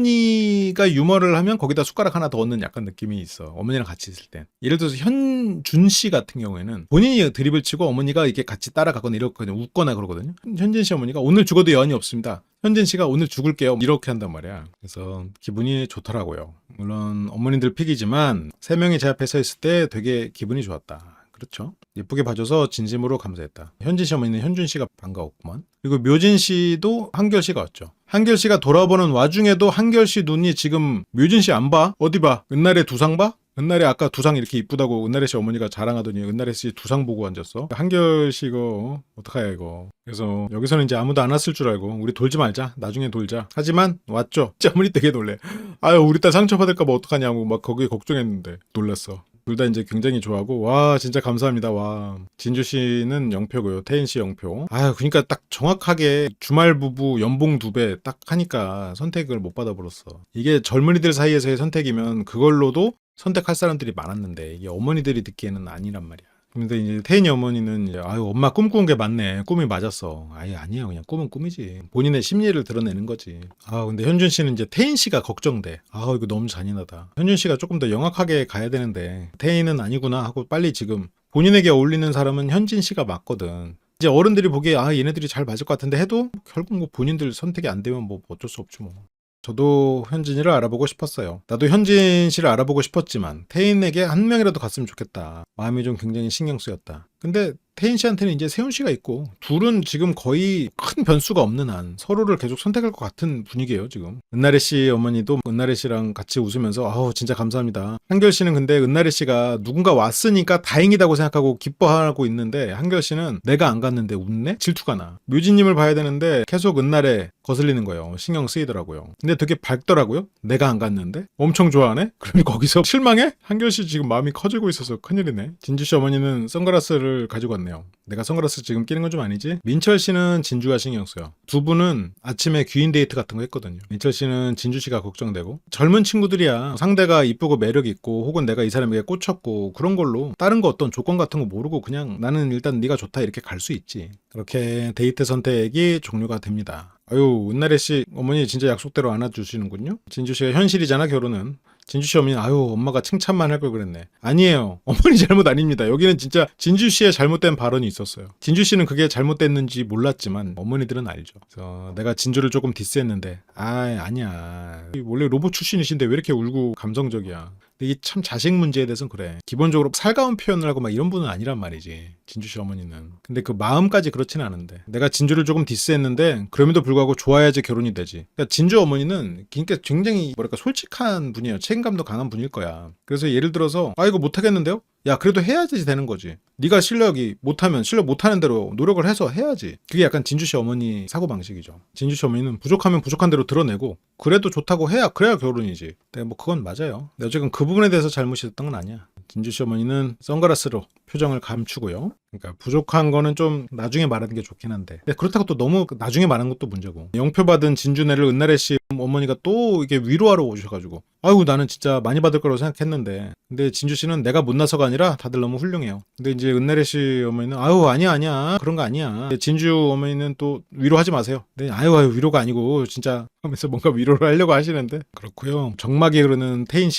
Speaker 1: 어머니가 유머를 하면 거기다 숟가락 하나 더 얹는 약간 느낌이 있어. 어머니랑 같이 있을 때. 예를 들어서 현준 씨 같은 경우에는 본인이 드립을 치고 어머니가 이렇게 같이 따라가거나 이렇게 웃거나 그러거든요. 현진 씨 어머니가 오늘 죽어도 여한이 없습니다. 현진 씨가 오늘 죽을게요. 이렇게 한단 말이야. 그래서 기분이 좋더라고요. 물론 어머니들 픽이지만 3명이 제 앞에 서 있을 때 되게 기분이 좋았다. 그렇죠. 예쁘게 봐줘서 진심으로 감사했다. 현진 씨 어머니는 현준 씨가 반가웠구만. 그리고 묘진 씨도 한결 씨가 왔죠. 한결 씨가 돌아보는 와중에도 한결 씨 눈이 지금 묘진 씨 안 봐? 어디 봐? 은날에 두상 봐? 은날에 아까 두상 이렇게 이쁘다고 은날에 씨 어머니가 자랑하더니 은날에 씨 두상 보고 앉았어. 한결 씨 이거 어떡하야 이거. 그래서 여기서는 이제 아무도 안 왔을 줄 알고 우리 돌지 말자. 나중에 돌자. 하지만 왔죠. 어머니 되게 놀래. 아유 우리 딸 상처받을까 봐 어떡하냐고 막 거기에 걱정했는데 놀랐어. 둘 다 이제 굉장히 좋아하고 와 진짜 감사합니다. 와 진주 씨는 0표고요. 태인 씨 0표. 아유 그러니까 딱 정확하게 주말 부부 연봉 2배 딱 하니까 선택을 못 받아버렸어. 이게 젊은이들 사이에서의 선택이면 그걸로도 선택할 사람들이 많았는데 이게 어머니들이 듣기에는 아니란 말이야. 근데 이제 태인이 어머니는 이제 아유 엄마 꿈꾸는 게 맞네. 꿈이 맞았어. 아예 아니에요. 그냥 꿈은 꿈이지. 본인의 심리를 드러내는 거지. 아 근데 현준 씨는 이제 태인 씨가 걱정돼. 아 이거 너무 잔인하다. 현준 씨가 조금 더 영악하게 가야 되는데 태인은 아니구나 하고 빨리 지금 본인에게 어울리는 사람은 현진 씨가 맞거든. 이제 어른들이 보기에 아 얘네들이 잘 맞을 것 같은데 해도 결국 뭐 본인들 선택이 안 되면 뭐 어쩔 수 없지 뭐. 저도 현진이를 알아보고 싶었어요. 나도 현진 씨를 알아보고 싶었지만 태인에게 한 명이라도 갔으면 좋겠다. 마음이 좀 굉장히 신경 쓰였다. 근데 태인 씨한테는 이제 세훈 씨가 있고 둘은 지금 거의 큰 변수가 없는 한 서로를 계속 선택할 것 같은 분위기예요 지금. 은나래 씨 어머니도 은나래 씨랑 같이 웃으면서 아우 진짜 감사합니다. 한결 씨는 근데 은나래 씨가 누군가 왔으니까 다행이다고 생각하고 기뻐하고 있는데 한결 씨는 내가 안 갔는데 웃네? 질투가 나. 묘진님을 봐야 되는데 계속 은나래 거슬리는 거예요. 신경 쓰이더라고요. 근데 되게 밝더라고요. 내가 안 갔는데? 엄청 좋아하네? 그럼 거기서 실망해? 한결 씨 지금 마음이 커지고 있어서 큰일이네. 진주 씨 어머니는 선글라스를 가지고 왔네요. 내가 선글라스 지금 끼는 건 좀 아니지? 민철 씨는 진주가 신경 써요. 두 분은 아침에 귀인 데이트 같은 거 했거든요. 민철 씨는 진주 씨가 걱정되고 젊은 친구들이야. 상대가 이쁘고 매력 있고 혹은 내가 이 사람에게 꽂혔고 그런 걸로 다른 거 어떤 조건 같은 거 모르고 그냥 나는 일단 네가 좋다 이렇게 갈 수 있지. 그렇게 데이트 선택이 종료가 됩니다. 아유 은나래 씨 어머니 진짜 약속대로 안아주시는군요. 진주 씨가 현실이잖아 결혼은. 진주 씨 어머니는 아유 엄마가 칭찬만 할 걸 그랬네. 아니에요. 어머니 잘못 아닙니다. 여기는 진짜 진주 씨의 잘못된 발언이 있었어요. 진주 씨는 그게 잘못됐는지 몰랐지만 어머니들은 알죠. 그래서 내가 진주를 조금 디스했는데 아니야. 원래 로봇 출신이신데 왜 이렇게 울고 감성적이야. 근데 이게 참 자식 문제에 대해서는 그래. 기본적으로 살가운 표현을 하고 막 이런 분은 아니란 말이지. 진주 씨 어머니는. 근데 그 마음까지 그렇지는 않은데. 내가 진주를 조금 디스했는데 그럼에도 불구하고 좋아야지 결혼이 되지. 그러니까 진주 어머니는 그러니까 굉장히 뭐랄까 솔직한 분이에요. 책임감도 강한 분일 거야. 그래서 예를 들어서 아 이거 못하겠는데요? 야 그래도 해야지 되는 거지. 네가 실력이 못하면 실력 못하는 대로 노력을 해서 해야지. 그게 약간 진주씨 어머니 사고방식이죠. 진주씨 어머니는 부족하면 부족한 대로 드러내고 그래도 좋다고 해야 그래야 결혼이지. 네, 뭐 그건 맞아요. 근데 어쨌든 그 부분에 대해서 잘못이 됐던 건 아니야. 진주씨 어머니는 선글라스로 표정을 감추고요. 그러니까 부족한 거는 좀 나중에 말하는 게 좋긴 한데 근데 그렇다고 또 너무 나중에 말하는 것도 문제고 영표 받은 진주네를 은나래 씨 어머니가 또 이게 위로하러 오셔가지고 아이고 나는 진짜 많이 받을 거라고 생각했는데 근데 진주 씨는 내가 못나서가 아니라 다들 너무 훌륭해요. 근데 이제 은나래 씨 어머니는 아유 아니야 그런 거 아니야. 진주 어머니는 또 위로하지 마세요. 근데 아유 위로가 아니고 진짜 하면서 뭔가 위로를 하려고 하시는데 그렇고요. 정막이 흐르는 태인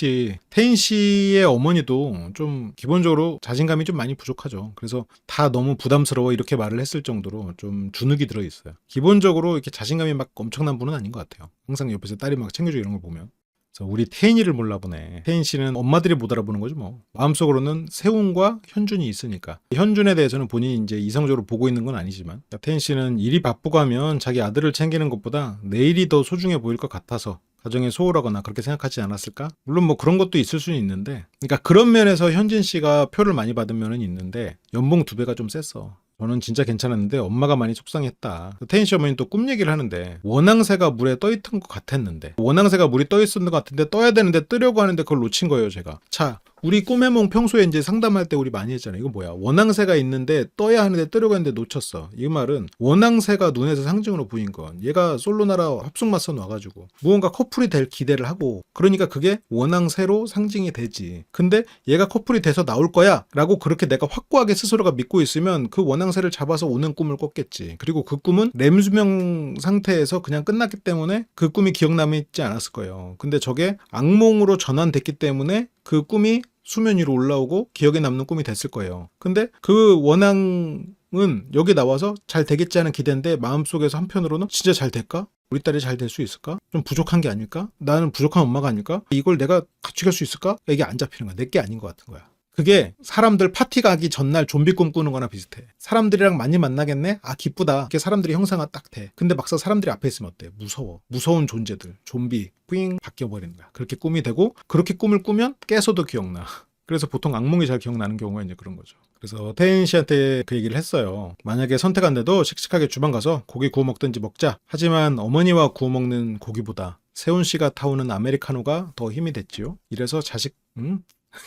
Speaker 1: 씨의 어머니도 좀 기본적으로 자신감이 좀 많이 부족하죠. 그래서 다 너무 부담스러워 이렇게 말을 했을 정도로 좀 주눅이 들어 있어요. 기본적으로 이렇게 자신감이 막 엄청난 분은 아닌 것 같아요. 항상 옆에서 딸이 막 챙겨주고 이런 걸 보면. 그래서 우리 태인이를 몰라보네. 태인 씨는 엄마들이 못 알아보는 거죠 뭐. 마음속으로는 세훈과 현준이 있으니까. 현준에 대해서는 본인이 이제 이성적으로 보고 있는 건 아니지만 태인 씨는 일이 바쁘고 하면 자기 아들을 챙기는 것보다 내일이 더 소중해 보일 것 같아서 가정에 소홀하거나 그렇게 생각하지 않았을까? 물론 뭐 그런 것도 있을 수는 있는데 그러니까 그런 면에서 현진 씨가 표를 많이 받은 면은 있는데 연봉 2배가 좀 셌어. 저는 진짜 괜찮았는데 엄마가 많이 속상했다. 태인 씨 어머니는 또 꿈 얘기를 하는데 원앙새가 물에 떠있던 것 같았는데 원앙새가 물이 떠있었는 것 같은데 떠야 되는데 뜨려고 하는데 그걸 놓친 거예요 제가. 자 우리 꿈의 몽 평소에 이제 상담할 때 우리 많이 했잖아요. 이거 뭐야 원앙새가 있는데 떠야 하는데 뜨려고 했는데 놓쳤어. 이 말은 원앙새가 눈에서 상징으로 보인 건 얘가 솔로나라 합숙맞선 와가지고 무언가 커플이 될 기대를 하고 그러니까 그게 원앙새로 상징이 되지. 근데 얘가 커플이 돼서 나올 거야 라고 그렇게 내가 확고하게 스스로가 믿고 있으면 그 원앙새를 잡아서 오는 꿈을 꿨겠지. 그리고 그 꿈은 렘수명 상태에서 그냥 끝났기 때문에 그 꿈이 기억남지 않았을 거예요. 근데 저게 악몽으로 전환됐기 때문에 그 꿈이 수면 위로 올라오고 기억에 남는 꿈이 됐을 거예요. 근데 그 원앙은 여기 나와서 잘 되겠지 하는 기대인데 마음속에서 한편으로는 진짜 잘 될까? 우리 딸이 잘 될 수 있을까? 좀 부족한 게 아닐까? 나는 부족한 엄마가 아닐까? 이걸 내가 갖추길 수 있을까? 이게 안 잡히는 거야. 내게 아닌 것 같은 거야. 그게 사람들 파티 가기 전날 좀비 꿈 꾸는 거나 비슷해. 사람들이랑 많이 만나겠네? 아 기쁘다. 이렇게 사람들이 형상화 딱 돼. 근데 막상 사람들이 앞에 있으면 어때? 무서워. 무서운 존재들. 좀비. 뿌잉 바뀌어버리는 거야. 그렇게 꿈이 되고 그렇게 꿈을 꾸면 깨서도 기억나. 그래서 보통 악몽이 잘 기억나는 경우가 이제 그런 거죠. 그래서 태인 씨한테 그 얘기를 했어요. 만약에 선택 안 돼도 씩씩하게 주방 가서 고기 구워 먹든지 먹자. 하지만 어머니와 구워 먹는 고기보다 세훈 씨가 타오는 아메리카노가 더 힘이 됐지요. 이래서 자식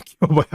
Speaker 1: 귀여워야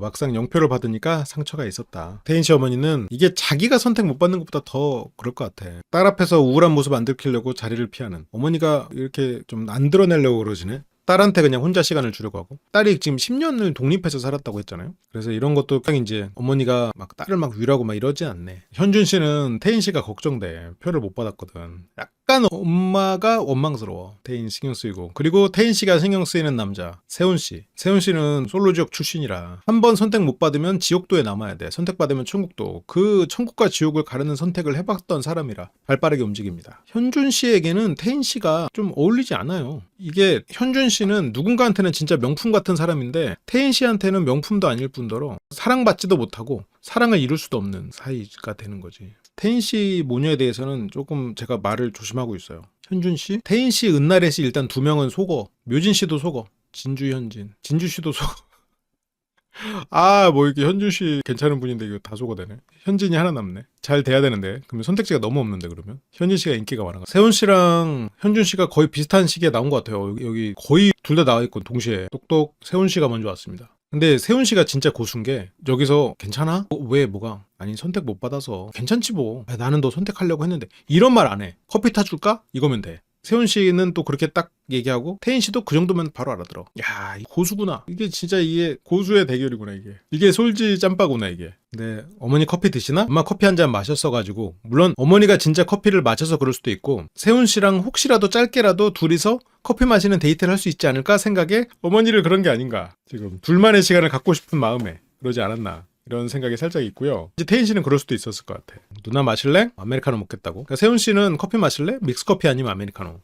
Speaker 1: 막상 영표를 받으니까 상처가 있었다. 태인 씨 어머니는 이게 자기가 선택 못 받는 것보다 더 그럴 것 같아. 딸 앞에서 우울한 모습 안 들키려고 자리를 피하는 어머니가 이렇게 좀 안 드러내려고 그러시네. 딸한테 그냥 혼자 시간을 주려고 하고, 딸이 지금 10년을 독립해서 살았다고 했잖아요. 그래서 이런 것도 그냥 이제 어머니가 막 딸을 막 위로하고 막 이러지 않네. 현준 씨는 태인 씨가 걱정돼. 표를 못 받았거든. 약간 엄마가 원망스러워. 태인 신경 쓰이고. 그리고 태인 씨가 신경 쓰이는 남자 세훈 씨. 세훈 씨는 솔로 지옥 출신이라 한 번 선택 못 받으면 지옥도에 남아야 돼. 선택 받으면 천국도. 그 천국과 지옥을 가르는 선택을 해봤던 사람이라 발빠르게 움직입니다. 현준 씨에게는 태인 씨가 좀 어울리지 않아요. 이게 현준 씨는 누군가한테는 진짜 명품 같은 사람인데 태인 씨한테는 명품도 아닐 뿐더러 사랑받지도 못하고 사랑을 이룰 수도 없는 사이가 되는 거지. 태인 씨 모녀에 대해서는 조금 제가 말을 조심하고 있어요. 현준 씨, 태인 씨, 은나래 씨 일단 두 명은 속어. 묘진 씨도 속어. 진주 현진, 진주 씨도 속어. 아, 뭐 이렇게 현준 씨 괜찮은 분인데 이거 다 속어대네. 현진이 하나 남네. 잘 돼야 되는데. 그러면 선택지가 너무 없는데 그러면. 현진 씨가 인기가 많아. 세훈 씨랑 현준 씨가 거의 비슷한 시기에 나온 것 같아요. 여기 거의 둘 다 나와 있고 동시에. 똑똑 세훈 씨가 먼저 왔습니다. 근데 세훈 씨가 진짜 고수인 게 여기서 괜찮아? 왜 뭐가? 아니 선택 못 받아서 괜찮지 뭐. 나는 너 선택하려고 했는데 이런 말 안 해. 커피 타줄까? 이거면 돼. 세훈 씨는 또 그렇게 딱 얘기하고 태인 씨도 그 정도면 바로 알아들어. 야, 고수구나. 이게 진짜 이게 고수의 대결이구나 이게. 이게 솔지 짬바구나 이게. 근데 어머니 커피 드시나? 엄마 커피 한 잔 마셨어가지고 물론 어머니가 진짜 커피를 마셔서 그럴 수도 있고 세훈 씨랑 혹시라도 짧게라도 둘이서 커피 마시는 데이트를 할 수 있지 않을까 생각에 어머니를 그런 게 아닌가. 지금 둘만의 시간을 갖고 싶은 마음에 그러지 않았나. 이런 생각이 살짝 있고요. 이제 태인 씨는 그럴 수도 있었을 것 같아. 누나 마실래? 아메리카노 먹겠다고. 그러니까 세훈 씨는 커피 마실래? 믹스커피 아니면 아메리카노.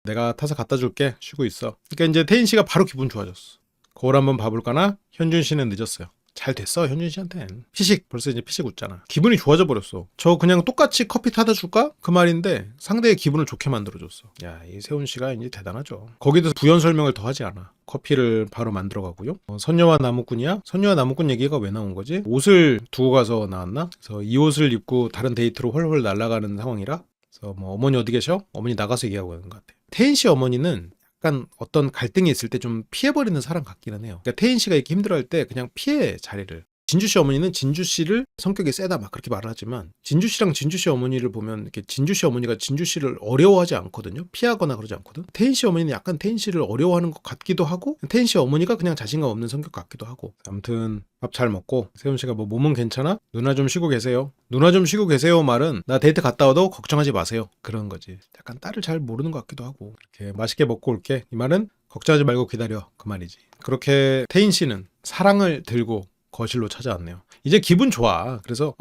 Speaker 1: 내가 타서 갖다 줄게. 쉬고 있어. 그러니까 이제 태인 씨가 바로 기분 좋아졌어. 거울 한번 봐볼까나? 현준 씨는 늦었어요. 잘 됐어 현준 씨한텐. 피식 벌써 이제 피식 웃잖아. 기분이 좋아져 버렸어. 저 그냥 똑같이 커피 타다 줄까? 그 말인데 상대의 기분을 좋게 만들어줬어. 야, 이 세훈 씨가 이제 대단하죠. 거기도 부연 설명을 더 하지 않아. 커피를 바로 만들어 가고요. 선녀와 나무꾼이야? 선녀와 나무꾼 얘기가 왜 나온 거지? 옷을 두고 가서 나왔나? 그래서 이 옷을 입고 다른 데이트로 헐헐 날아가는 상황이라. 그래서 뭐 어머니 어디 계셔? 어머니 나가서 얘기하고 있는 것 같아. 태인 씨 어머니는 약간 어떤 갈등이 있을 때 좀 피해버리는 사람 같기는 해요. 그러니까 태인 씨가 이렇게 힘들어할 때 그냥 피해 자리를. 진주 씨 어머니는 진주 씨를 성격이 세다 막 그렇게 말을 하지만 진주 씨랑 진주 씨 어머니를 보면 이렇게 진주 씨 어머니가 진주 씨를 어려워하지 않거든요. 피하거나 그러지 않거든. 태인 씨 어머니는 약간 태인 씨를 어려워하는 것 같기도 하고 태인 씨 어머니가 그냥 자신감 없는 성격 같기도 하고. 아무튼 밥 잘 먹고 세훈 씨가 뭐 몸은 괜찮아? 누나 좀 쉬고 계세요. 누나 좀 쉬고 계세요 말은 나 데이트 갔다 와도 걱정하지 마세요. 그런 거지. 약간 딸을 잘 모르는 것 같기도 하고. 이렇게 맛있게 먹고 올게. 이 말은 걱정하지 말고 기다려. 그 말이지. 그렇게 태인 씨는 사랑을 들고 거실로 찾아왔네요. 이제 기분 좋아. 그래서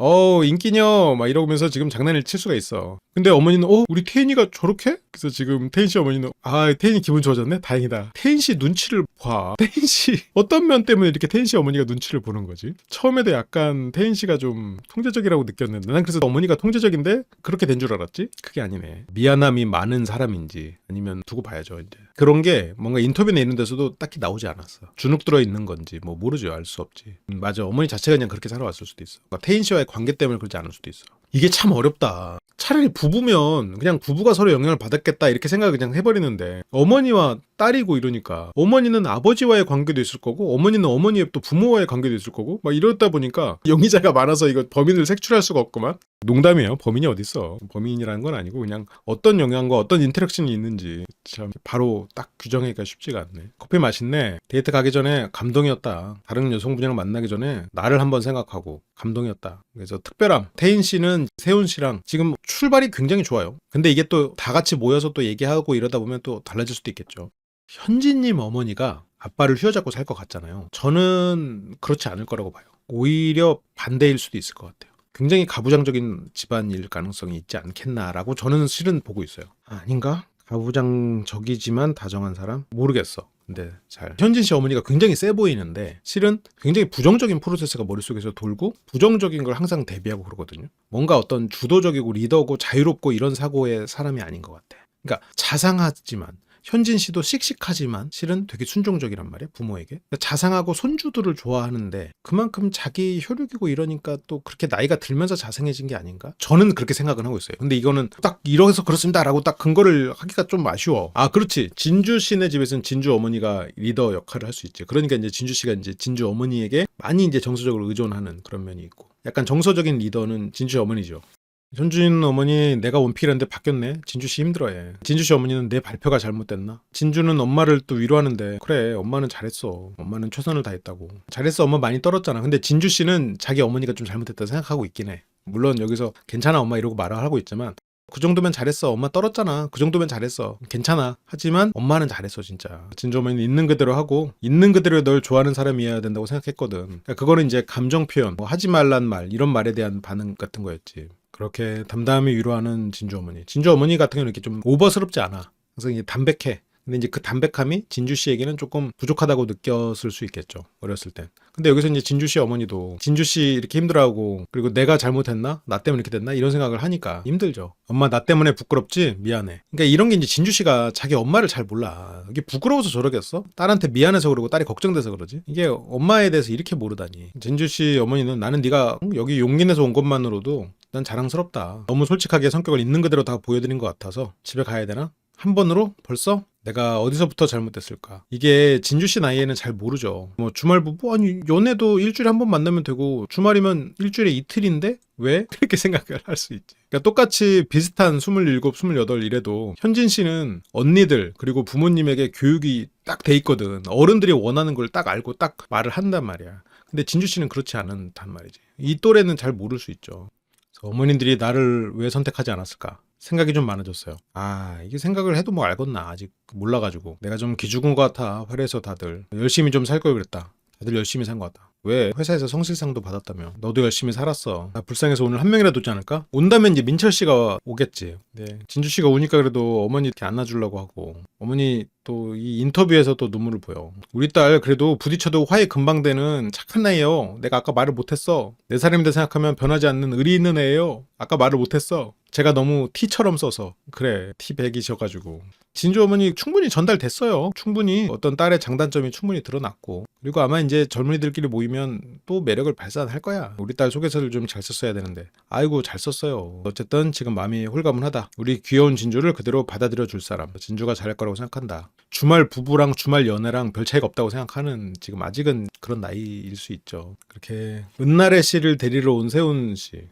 Speaker 1: 인기녀 막 이러면서 지금 장난을 칠 수가 있어. 근데 어머니는 우리 태인이가 저렇게? 그래서 지금 태인 씨 어머니는 태인이 기분 좋아졌네? 다행이다. 태인 씨 눈치를 봐. 태인 씨 어떤 면 때문에 이렇게 태인 씨 어머니가 눈치를 보는 거지? 처음에도 약간 태인 씨가 좀 통제적이라고 느꼈는데 난 그래서 어머니가 통제적인데 그렇게 된 줄 알았지? 그게 아니네. 미안함이 많은 사람인지 아니면 두고 봐야죠 이제. 그런 게 뭔가 인터뷰 내는 데서도 딱히 나오지 않았어. 주눅 들어 있는 건지 뭐 모르죠. 알 수 없지. 맞아. 어머니 자체가 그냥 그렇게 살아왔을 수도 있어. 그러니까 태인 씨와의 관계 때문에 그러지 않을 수도 있어. 이게 참 어렵다. 차라리 부부면 그냥 부부가 서로 영향을 받았겠다 이렇게 생각을 그냥 해버리는데 어머니와 딸이고 이러니까 어머니는 아버지와의 관계도 있을 거고 어머니는 어머니의 또 부모와의 관계도 있을 거고 막 이러다 보니까 용의자가 많아서 이거 범인을 색출할 수가 없구만. 농담이에요. 범인이 어딨어. 범인이라는 건 아니고 그냥 어떤 영향과 어떤 인터랙션이 있는지 참 바로 딱 규정하기가 쉽지가 않네. 커피 맛있네. 데이트 가기 전에 감동이었다. 다른 여성분이랑 만나기 전에 나를 한번 생각하고 감동이었다. 그래서 특별함. 태인 씨는 세훈 씨랑 지금 출발이 굉장히 좋아요. 근데 이게 또 다 같이 모여서 또 얘기하고 이러다 보면 또 달라질 수도 있겠죠. 현진님 어머니가 아빠를 휘어잡고 살 것 같잖아요. 저는 그렇지 않을 거라고 봐요. 오히려 반대일 수도 있을 것 같아요. 굉장히 가부장적인 집안일 가능성이 있지 않겠나라고 저는 실은 보고 있어요. 아닌가? 가부장적이지만 다정한 사람? 모르겠어. 근데 현진 씨 어머니가 굉장히 세 보이는데 실은 굉장히 부정적인 프로세스가 머릿속에서 돌고 부정적인 걸 항상 대비하고 그러거든요. 뭔가 어떤 주도적이고 리더고 자유롭고 이런 사고의 사람이 아닌 것 같아. 그러니까 자상하지만 현진 씨도 씩씩하지만 실은 되게 순종적이란 말이야 부모에게. 그러니까 자상하고 손주들을 좋아하는데 그만큼 자기 혈육이고 이러니까 또 그렇게 나이가 들면서 자상해진 게 아닌가? 저는 그렇게 생각은 하고 있어요. 근데 이거는 딱 이래서 그렇습니다 라고 딱 근거를 하기가 좀 아쉬워. 그렇지. 진주 씨네 집에서는 진주 어머니가 리더 역할을 할 수 있지. 그러니까 이제 진주 씨가 이제 진주 어머니에게 많이 이제 정서적으로 의존하는 그런 면이 있고 약간 정서적인 리더는 진주 어머니죠. 현준 어머니 내가 원픽이랬는데 바뀌었네. 진주씨 힘들어해. 진주씨 어머니는 내 발표가 잘못됐나? 진주는 엄마를 또 위로하는데 그래 엄마는 잘했어. 엄마는 최선을 다했다고. 잘했어 엄마 많이 떨었잖아. 근데 진주씨는 자기 어머니가 좀 잘못됐다 생각하고 있긴 해. 물론 여기서 괜찮아 엄마 이러고 말을 하고 있지만 그 정도면 잘했어. 엄마 떨었잖아. 그 정도면 잘했어. 괜찮아. 하지만 엄마는 잘했어 진짜. 진주 어머니는 있는 그대로 하고 있는 그대로 널 좋아하는 사람이어야 된다고 생각했거든. 그러니까 그거는 이제 감정 표현, 뭐 하지 말란 말 이런 말에 대한 반응 같은 거였지. 그렇게 담담히 위로하는 진주 어머니. 진주 어머니 같은 경우는 이렇게 좀 오버스럽지 않아. 그래서 이게 담백해. 근데 이제 그 담백함이 진주 씨에게는 조금 부족하다고 느꼈을 수 있겠죠. 어렸을 땐. 근데 여기서 이제 진주 씨 어머니도 진주 씨 이렇게 힘들어하고 그리고 내가 잘못했나? 나 때문에 이렇게 됐나? 이런 생각을 하니까 힘들죠. 엄마 나 때문에 부끄럽지? 미안해. 그러니까 이런 게 이제 진주 씨가 자기 엄마를 잘 몰라. 이게 부끄러워서 저러겠어? 딸한테 미안해서 그러고 딸이 걱정돼서 그러지? 이게 엄마에 대해서 이렇게 모르다니. 진주 씨 어머니는 나는 네가 여기 용기 내서 온 것만으로도 난 자랑스럽다. 너무 솔직하게 성격을 있는 그대로 다 보여드린 것 같아서 집에 가야 되나? 한 번으로 벌써? 내가 어디서부터 잘못됐을까? 이게 진주씨 나이에는 잘 모르죠. 뭐 주말 부부? 아니 연애도 일주일에 한 번 만나면 되고 주말이면 일주일에 이틀인데? 왜? 그렇게 생각을 할 수 있지. 그러니까 똑같이 비슷한 27, 28 이래도 현진 씨는 언니들 그리고 부모님에게 교육이 딱 돼 있거든. 어른들이 원하는 걸 딱 알고 딱 말을 한단 말이야. 근데 진주 씨는 그렇지 않단 말이지. 이 또래는 잘 모를 수 있죠. 어머님들이 나를 왜 선택하지 않았을까? 생각이 좀 많아졌어요. 아, 이게 생각을 해도 뭐 알겠나? 아직 몰라가지고. 내가 좀 기죽은 것 같아. 회사에서 다들. 열심히 좀 살 걸 그랬다. 다들 열심히 산 것 같다. 왜? 회사에서 성실상도 받았다며. 너도 열심히 살았어. 나 불쌍해서 오늘 한 명이라도 오지 않을까? 온다면 이제 민철 씨가 오겠지. 네. 진주 씨가 오니까 그래도 어머니 이렇게 안아주려고 하고. 어머니 또 이 인터뷰에서 또 눈물을 보여. 우리 딸 그래도 부딪혀도 화해 금방 되는 착한 나이에요. 내가 아까 말을 못했어. 내 사람이다 생각하면 변하지 않는 의리 있는 애예요. 아까 말을 못했어. 제가 너무 T처럼 써서. 그래, T100이셔가지고. 진주 어머니 충분히 전달됐어요. 충분히 어떤 딸의 장단점이 충분히 드러났고. 그리고 아마 이제 젊은이들끼리 모이면 또 매력을 발산할 거야. 우리 딸 소개서를 좀 잘 썼어야 되는데. 아이고 잘 썼어요. 어쨌든 지금 마음이 홀가분하다. 우리 귀여운 진주를 그대로 받아들여 줄 사람. 진주가 잘할 거라고 생각한다. 주말 부부랑 주말 연애랑 별 차이가 없다고 생각하는 지금 아직은 그런 나이일 수 있죠. 그렇게 은나래 씨를 데리러 온 세훈 씨.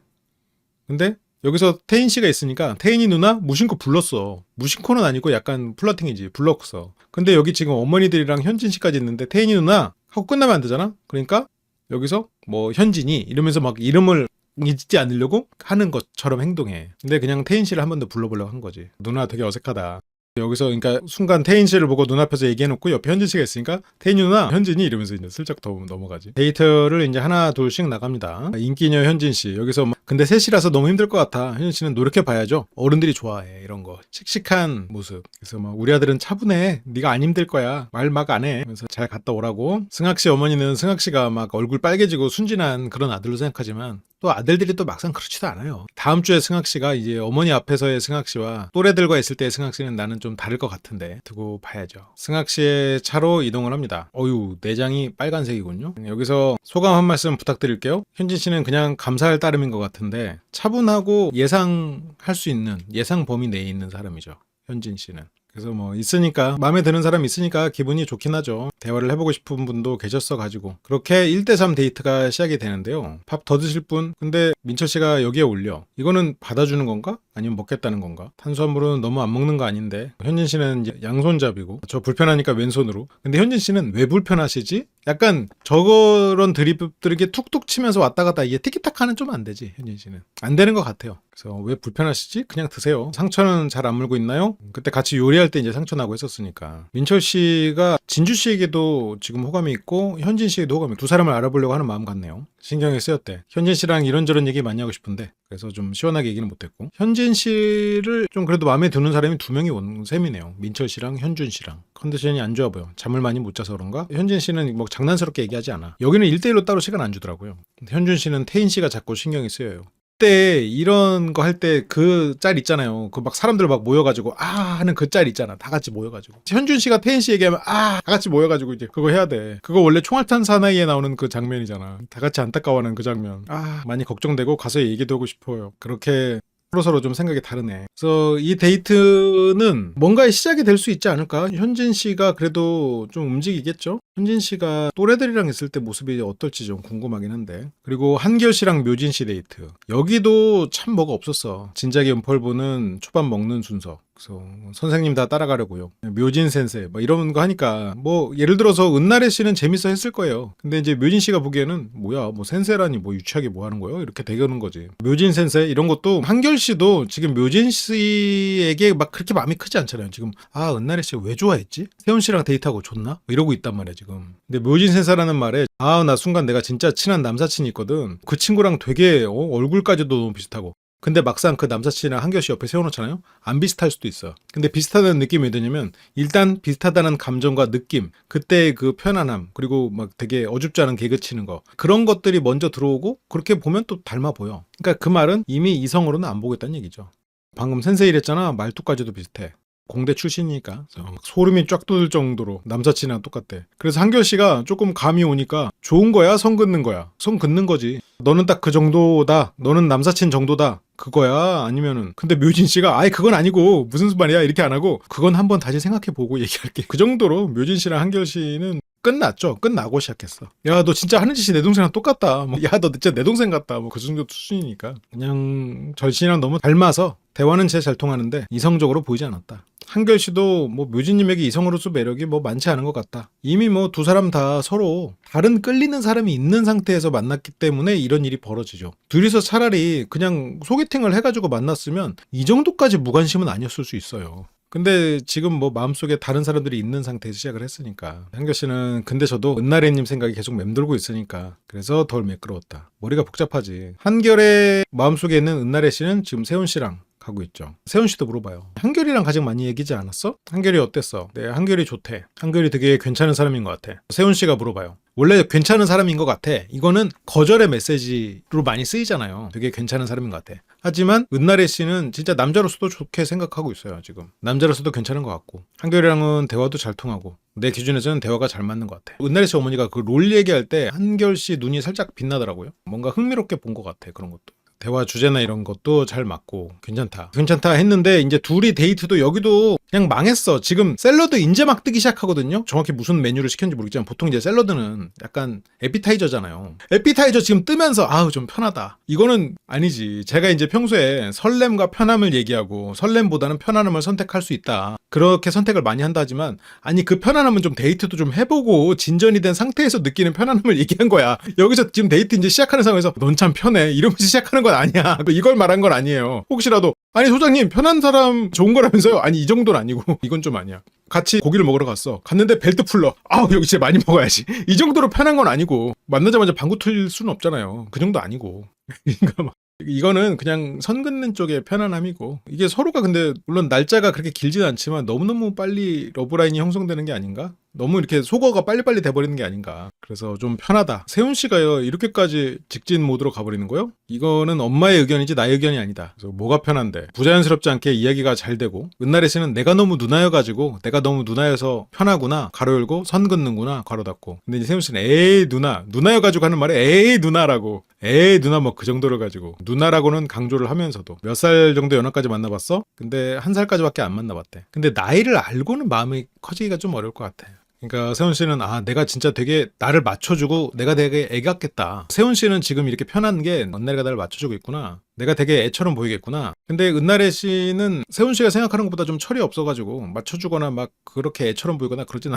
Speaker 1: 근데 여기서 태인 씨가 있으니까 태인이 누나 무심코 불렀어. 무심코는 아니고 약간 플러팅이지. 불렀어. 근데 여기 지금 어머니들이랑 현진 씨까지 있는데 태인이 누나 하고 끝나면 안 되잖아. 그러니까 여기서 뭐 현진이 이러면서 막 이름을 잊지 않으려고 하는 것처럼 행동해. 근데 그냥 태인 씨를 한 번 더 불러보려고 한 거지. 누나 되게 어색하다. 여기서 그러니까 순간 태인 씨를 보고 눈앞에서 얘기해놓고 옆에 현진 씨가 있으니까 태인 누나 현진이 이러면서 이제 슬쩍 더 넘어가지. 데이트를 이제 하나 둘씩 나갑니다. 인기녀 현진 씨 여기서 막 근데 셋이라서 너무 힘들 것 같아. 현진 씨는 노력해 봐야죠. 어른들이 좋아해 이런 거 씩씩한 모습. 그래서 막 우리 아들은 차분해. 네가 안 힘들 거야. 말 막 안 해. 그래서 잘 갔다 오라고. 승학 씨 어머니는 승학 씨가 막 얼굴 빨개지고 순진한 그런 아들로 생각하지만 또 아들들이 또 막상 그렇지도 않아요. 다음 주에 승학 씨가 이제 어머니 앞에서의 승학 씨와 또래들과 있을 때의 승학 씨는 나는 좀 다를 것 같은데 두고 봐야죠. 승학 씨의 차로 이동을 합니다. 어유 내장이 빨간색이군요. 여기서 소감 한 말씀 부탁드릴게요. 현진 씨는 그냥 감사할 따름인 것 같은데 차분하고 예상할 수 있는 예상 범위 내에 있는 사람이죠. 현진 씨는. 그래서 뭐 있으니까 마음에 드는 사람 있으니까 기분이 좋긴 하죠. 대화를 해보고 싶은 분도 계셨어 가지고 그렇게 1대3 데이트가 시작이 되는데요. 밥 더 드실 분? 근데 민철 씨가 여기에 올려. 이거는 받아주는 건가? 아니면 먹겠다는 건가? 탄수화물은 너무 안 먹는 거 아닌데 현진 씨는 이제 양손잡이고 저 불편하니까 왼손으로. 근데 현진 씨는 왜 불편하시지? 약간 저런 드립들에게 툭툭 치면서 왔다 갔다 이게 티키타카는 좀 안 되지. 현진 씨는 안 되는 것 같아요. 그래서 왜 불편하시지? 그냥 드세요. 상처는 잘 안 물고 있나요? 그때 같이 요리할 때 이제 상처 나고 했었으니까. 민철 씨가 진주 씨에게도 지금 호감이 있고 현진 씨에게도 호감이 있고 두 사람을 알아보려고 하는 마음 같네요. 신경이 쓰였대. 현진 씨랑 이런저런 얘기 많이 하고 싶은데 그래서 좀 시원하게 얘기는 못했고 현진 씨를 좀 그래도 마음에 드는 사람이 두 명이 온 셈이네요. 민철 씨랑 현준 씨랑. 컨디션이 안 좋아 보여. 잠을 많이 못 자서 그런가? 현진 씨는 뭐 장난스럽게 얘기하지 않아. 여기는 1대1로 따로 시간 안 주더라고요. 현준 씨는 태인 씨가 자꾸 신경이 쓰여요. 그때 이런 거 할 때 그 짤 있잖아요. 그 막 사람들 막 모여가지고 아 하는 그 짤 있잖아. 다 같이 모여가지고 현준 씨가 태인 씨 얘기하면 아 다 같이 모여가지고 이제 그거 해야 돼. 그거 원래 총알탄 사나이에 나오는 그 장면이잖아. 다 같이 안타까워하는 그 장면. 아 많이 걱정되고 가서 얘기도 하고 싶어요. 그렇게 서로 좀 생각이 다르네. 그래서 이 데이트는 뭔가의 시작이 될 수 있지 않을까? 현진 씨가 그래도 좀 움직이겠죠? 현진 씨가 또래들이랑 있을 때 모습이 어떨지 좀 궁금하긴 한데. 그리고 한결 씨랑 묘진 씨 데이트. 여기도 참 뭐가 없었어. 진작에 은펄보는 초밥 먹는 순서. 그래서 선생님 다 따라가려고요. 묘진 센세 뭐 이런 거 하니까 뭐 예를 들어서 은나래 씨는 재밌어 했을 거예요. 근데 이제 묘진 씨가 보기에는 뭐야 뭐 센세라니 뭐 유치하게 뭐 하는 거예요? 이렇게 되는 거지. 묘진 센세 이런 것도 한결 씨도 지금 묘진 씨에게 막 그렇게 마음이 크지 않잖아요. 지금 아 은나래 씨 왜 좋아했지? 세훈 씨랑 데이트하고 좋나? 이러고 있단 말이야 지금. 근데 묘진 센세라는 말에 아 나 순간 내가 진짜 친한 남사친이 있거든. 그 친구랑 되게 얼굴까지도 너무 비슷하고. 근데 막상 그 남사친이랑 한결씨 옆에 세워놓잖아요? 안 비슷할 수도 있어. 근데 비슷하다는 느낌이 왜 드냐면 일단 비슷하다는 감정과 느낌, 그때의 그 편안함, 그리고 막 되게 어줍지 않은 개그 치는 거 그런 것들이 먼저 들어오고 그렇게 보면 또 닮아 보여. 그러니까 그 말은 이미 이성으로는 안 보겠다는 얘기죠. 방금 센세이 이랬잖아. 말투까지도 비슷해. 공대 출신이니까 소름이 쫙 돋을 정도로 남사친이랑 똑같대. 그래서 한결 씨가 조금 감이 오니까 좋은 거야? 선 긋는 거야? 선 긋는 거지. 너는 딱 그 정도다. 너는 남사친 정도다. 그거야? 아니면은 근데 묘진 씨가 아이 그건 아니고 무슨 말이야 이렇게 안 하고 그건 한번 다시 생각해보고 얘기할게. 그 정도로 묘진 씨랑 한결 씨는 끝났죠. 끝나고 시작했어. 야, 너 진짜 하는 짓이 내 동생이랑 똑같다. 뭐, 야, 너 진짜 내 동생 같다. 뭐, 그 정도 수준이니까. 그냥 절친이랑 너무 닮아서 대화는 제일 잘 통하는데 이성적으로 보이지 않았다. 한결 씨도 뭐 묘진님에게 이성으로서 매력이 뭐 많지 않은 것 같다. 이미 뭐 두 사람 다 서로 다른 끌리는 사람이 있는 상태에서 만났기 때문에 이런 일이 벌어지죠. 둘이서 차라리 그냥 소개팅을 해가지고 만났으면 이 정도까지 무관심은 아니었을 수 있어요. 근데 지금 뭐 마음속에 다른 사람들이 있는 상태에서 시작을 했으니까 한결 씨는 근데 저도 은나래님 생각이 계속 맴돌고 있으니까 그래서 덜 매끄러웠다. 머리가 복잡하지. 한결의 마음속에 있는 은나래 씨는 지금 세훈 씨랑 가고 있죠. 세훈 씨도 물어봐요. 한결이랑 가장 많이 얘기지 않았어? 한결이 어땠어? 네, 한결이 좋대. 한결이 되게 괜찮은 사람인 것 같아. 세훈 씨가 물어봐요. 원래 괜찮은 사람인 것 같아. 이거는 거절의 메시지로 많이 쓰이잖아요. 되게 괜찮은 사람인 것 같아. 하지만 은나래 씨는 진짜 남자로서도 좋게 생각하고 있어요. 지금 남자로서도 괜찮은 것 같고 한결이랑은 대화도 잘 통하고 내 기준에서는 대화가 잘 맞는 것 같아. 은나래 씨 어머니가 그 롤 얘기할 때 한결 씨 눈이 살짝 빛나더라고요. 뭔가 흥미롭게 본 것 같아. 그런 것도. 대화 주제나 이런 것도 잘 맞고 괜찮다 했는데 이제 둘이 데이트도 여기도 그냥 망했어. 지금 샐러드 이제 막 뜨기 시작하거든요. 정확히 무슨 메뉴를 시켰는지 모르겠지만 보통 이제 샐러드는 약간 에피타이저잖아요. 에피타이저 지금 뜨면서 아우 좀 편하다. 이거는 아니지. 제가 이제 평소에 설렘과 편함을 얘기하고 설렘보다는 편안함을 선택할 수 있다. 그렇게 선택을 많이 한다 하지만 아니 그 편안함은 좀 데이트도 좀 해보고 진전이 된 상태에서 느끼는 편안함을 얘기한 거야. 여기서 지금 데이트 이제 시작하는 상황에서 넌 참 편해 이러면서 시작하는 건 아니야. 이걸 말한 건 아니에요. 혹시라도 아니 소장님 편한 사람 좋은 거라면서요? 아니 이 정도는 아니고 이건 좀 아니야. 같이 고기를 먹으러 갔는데 벨트 풀러 아우 여기 진짜 많이 먹어야지. 이 정도로 편한 건 아니고 만나자마자 방구 틀 수는 없잖아요. 그 정도 아니고 그러니까 막 이거는 그냥 선 긋는 쪽의 편안함이고 이게 서로가 근데 물론 날짜가 그렇게 길지는 않지만 너무너무 빨리 러브라인이 형성되는 게 아닌가? 너무 이렇게 소거가 빨리빨리 돼버리는 게 아닌가. 그래서 좀 편하다. 세훈 씨가요 이렇게까지 직진 모드로 가버리는 거요? 이거는 엄마의 의견이지 나의 의견이 아니다. 그래서 뭐가 편한데 부자연스럽지 않게 이야기가 잘 되고 은나래 씨는 내가 너무 누나여가지고 내가 너무 누나여서 편하구나 가로 열고 선 긋는구나 가로 닫고. 근데 이제 세훈 씨는 에이 누나여가지고 하는 말에 에이 누나라고 에이 누나 뭐 그 정도를 가지고 누나라고는 강조를 하면서도 몇 살 정도 연하까지 만나봤어? 근데 한 살까지밖에 안 만나봤대. 근데 나이를 알고는 마음이 커지기가 좀 어려울 것 같아. 그러니까 세훈 씨는 아 내가 진짜 되게 나를 맞춰주고 내가 되게 애 같겠다. 세훈 씨는 지금 이렇게 편한 게 은나래가 나를 맞춰주고 있구나. 내가 되게 애처럼 보이겠구나. 근데 은나래 씨는 세훈 씨가 생각하는 것보다 좀 철이 없어가지고 맞춰주거나 막 그렇게 애처럼 보이거나 그러진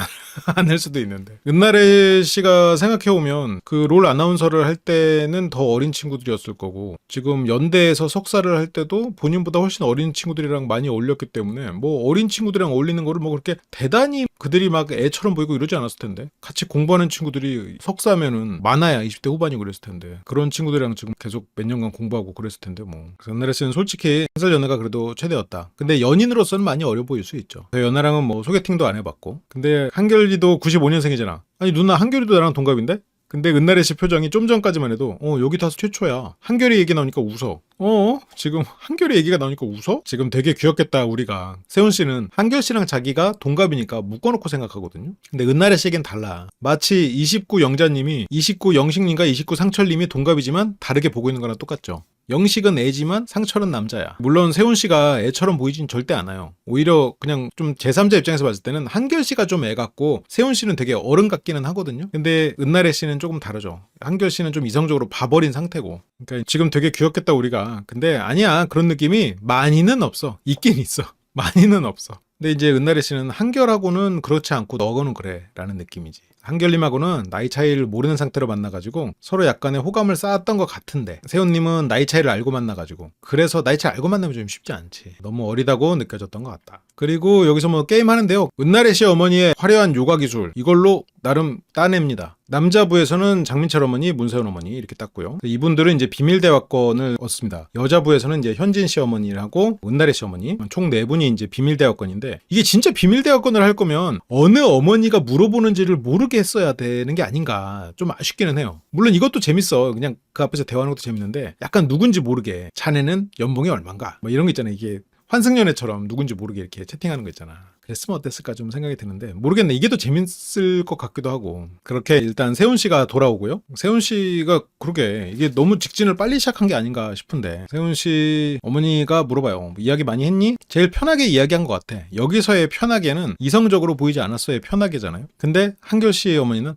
Speaker 1: 않을 수도 있는데 은나래 씨가 생각해보면 그 롤 아나운서를 할 때는 더 어린 친구들이었을 거고 지금 연대에서 석사를 할 때도 본인보다 훨씬 어린 친구들이랑 많이 어울렸기 때문에 뭐 어린 친구들이랑 어울리는 거를 뭐 그렇게 대단히 그들이 막 애처럼 보이고 이러지 않았을 텐데 같이 공부하는 친구들이 석사면은 많아야 20대 후반이고 그랬을 텐데 그런 친구들이랑 지금 계속 몇 년간 공부하고 그랬을 텐데 뭐 은나래 씨는 솔직히 한 살 연하가 그래도 최대였다. 근데 연인으로서는 많이 어려 보일 수 있죠. 연하랑은 뭐 소개팅도 안 해봤고 근데 한결이도 95년생이잖아. 아니 누나 한결이도 나랑 동갑인데? 근데 은나래 씨 표정이 좀 전까지만 해도 여기 타서 최초야. 한결이 얘기 나오니까 웃어. 지금 한결이 얘기가 나오니까 웃어? 지금 되게 귀엽겠다 우리가. 세훈 씨는 한결 씨랑 자기가 동갑이니까 묶어놓고 생각하거든요. 근데 은나래 씨에겐 달라. 마치 29 영자님이 29 영식님과 29 상철님이 동갑이지만 다르게 보고 있는 거랑 똑같죠. 영식은 애지만 상철은 남자야. 물론 세훈 씨가 애처럼 보이진 절대 않아요. 오히려 그냥 좀 제3자 입장에서 봤을 때는 한결 씨가 좀 애 같고 세훈 씨는 되게 어른 같기는 하거든요. 근데 은나래 씨는 조금 다르죠. 한결 씨는 좀 이성적으로 봐버린 상태고. 그러니까 지금 되게 귀엽겠다 우리가. 근데 아니야. 그런 느낌이 많이는 없어. 있긴 있어. 많이는 없어. 근데 이제 은나래 씨는 한결하고는 그렇지 않고 너거는 그래 라는 느낌이지. 한결님하고는 나이 차이를 모르는 상태로 만나가지고 서로 약간의 호감을 쌓았던 것 같은데 세훈님은 나이 차이를 알고 만나가지고 그래서 나이 차이 알고 만나면 좀 쉽지 않지. 너무 어리다고 느껴졌던 것 같다. 그리고 여기서 뭐 게임 하는데요. 은나래 씨 어머니의 화려한 요가 기술 이걸로 나름 따냅니다. 남자부에서는 장민철 어머니, 문세훈 어머니 이렇게 땄고요. 이분들은 이제 비밀 대화권을 얻습니다. 여자부에서는 이제 현진 씨 어머니하고 은나래 씨 어머니 총 4분이 이제 비밀 대화권인데 이게 진짜 비밀 대화권을 할 거면 어느 어머니가 물어보는지를 모르게 했어야 되는 게 아닌가 좀 아쉽기는 해요. 물론 이것도 재밌어. 그냥 그 앞에서 대화하는 것도 재밌는데 약간 누군지 모르게 자네는 연봉이 얼만가 뭐 이런 거 있잖아요. 이게 환승연애처럼 누군지 모르게 이렇게 채팅하는 거 있잖아. 그랬으면 어땠을까 좀 생각이 드는데 모르겠네. 이게 더 재밌을 것 같기도 하고. 그렇게 일단 세훈 씨가 돌아오고요. 세훈 씨가 그러게 이게 너무 직진을 빨리 시작한 게 아닌가 싶은데 세훈 씨 어머니가 물어봐요. 이야기 많이 했니? 제일 편하게 이야기한 것 같아. 여기서의 편하게는 이성적으로 보이지 않았어의 편하게잖아요. 근데 한결 씨의 어머니는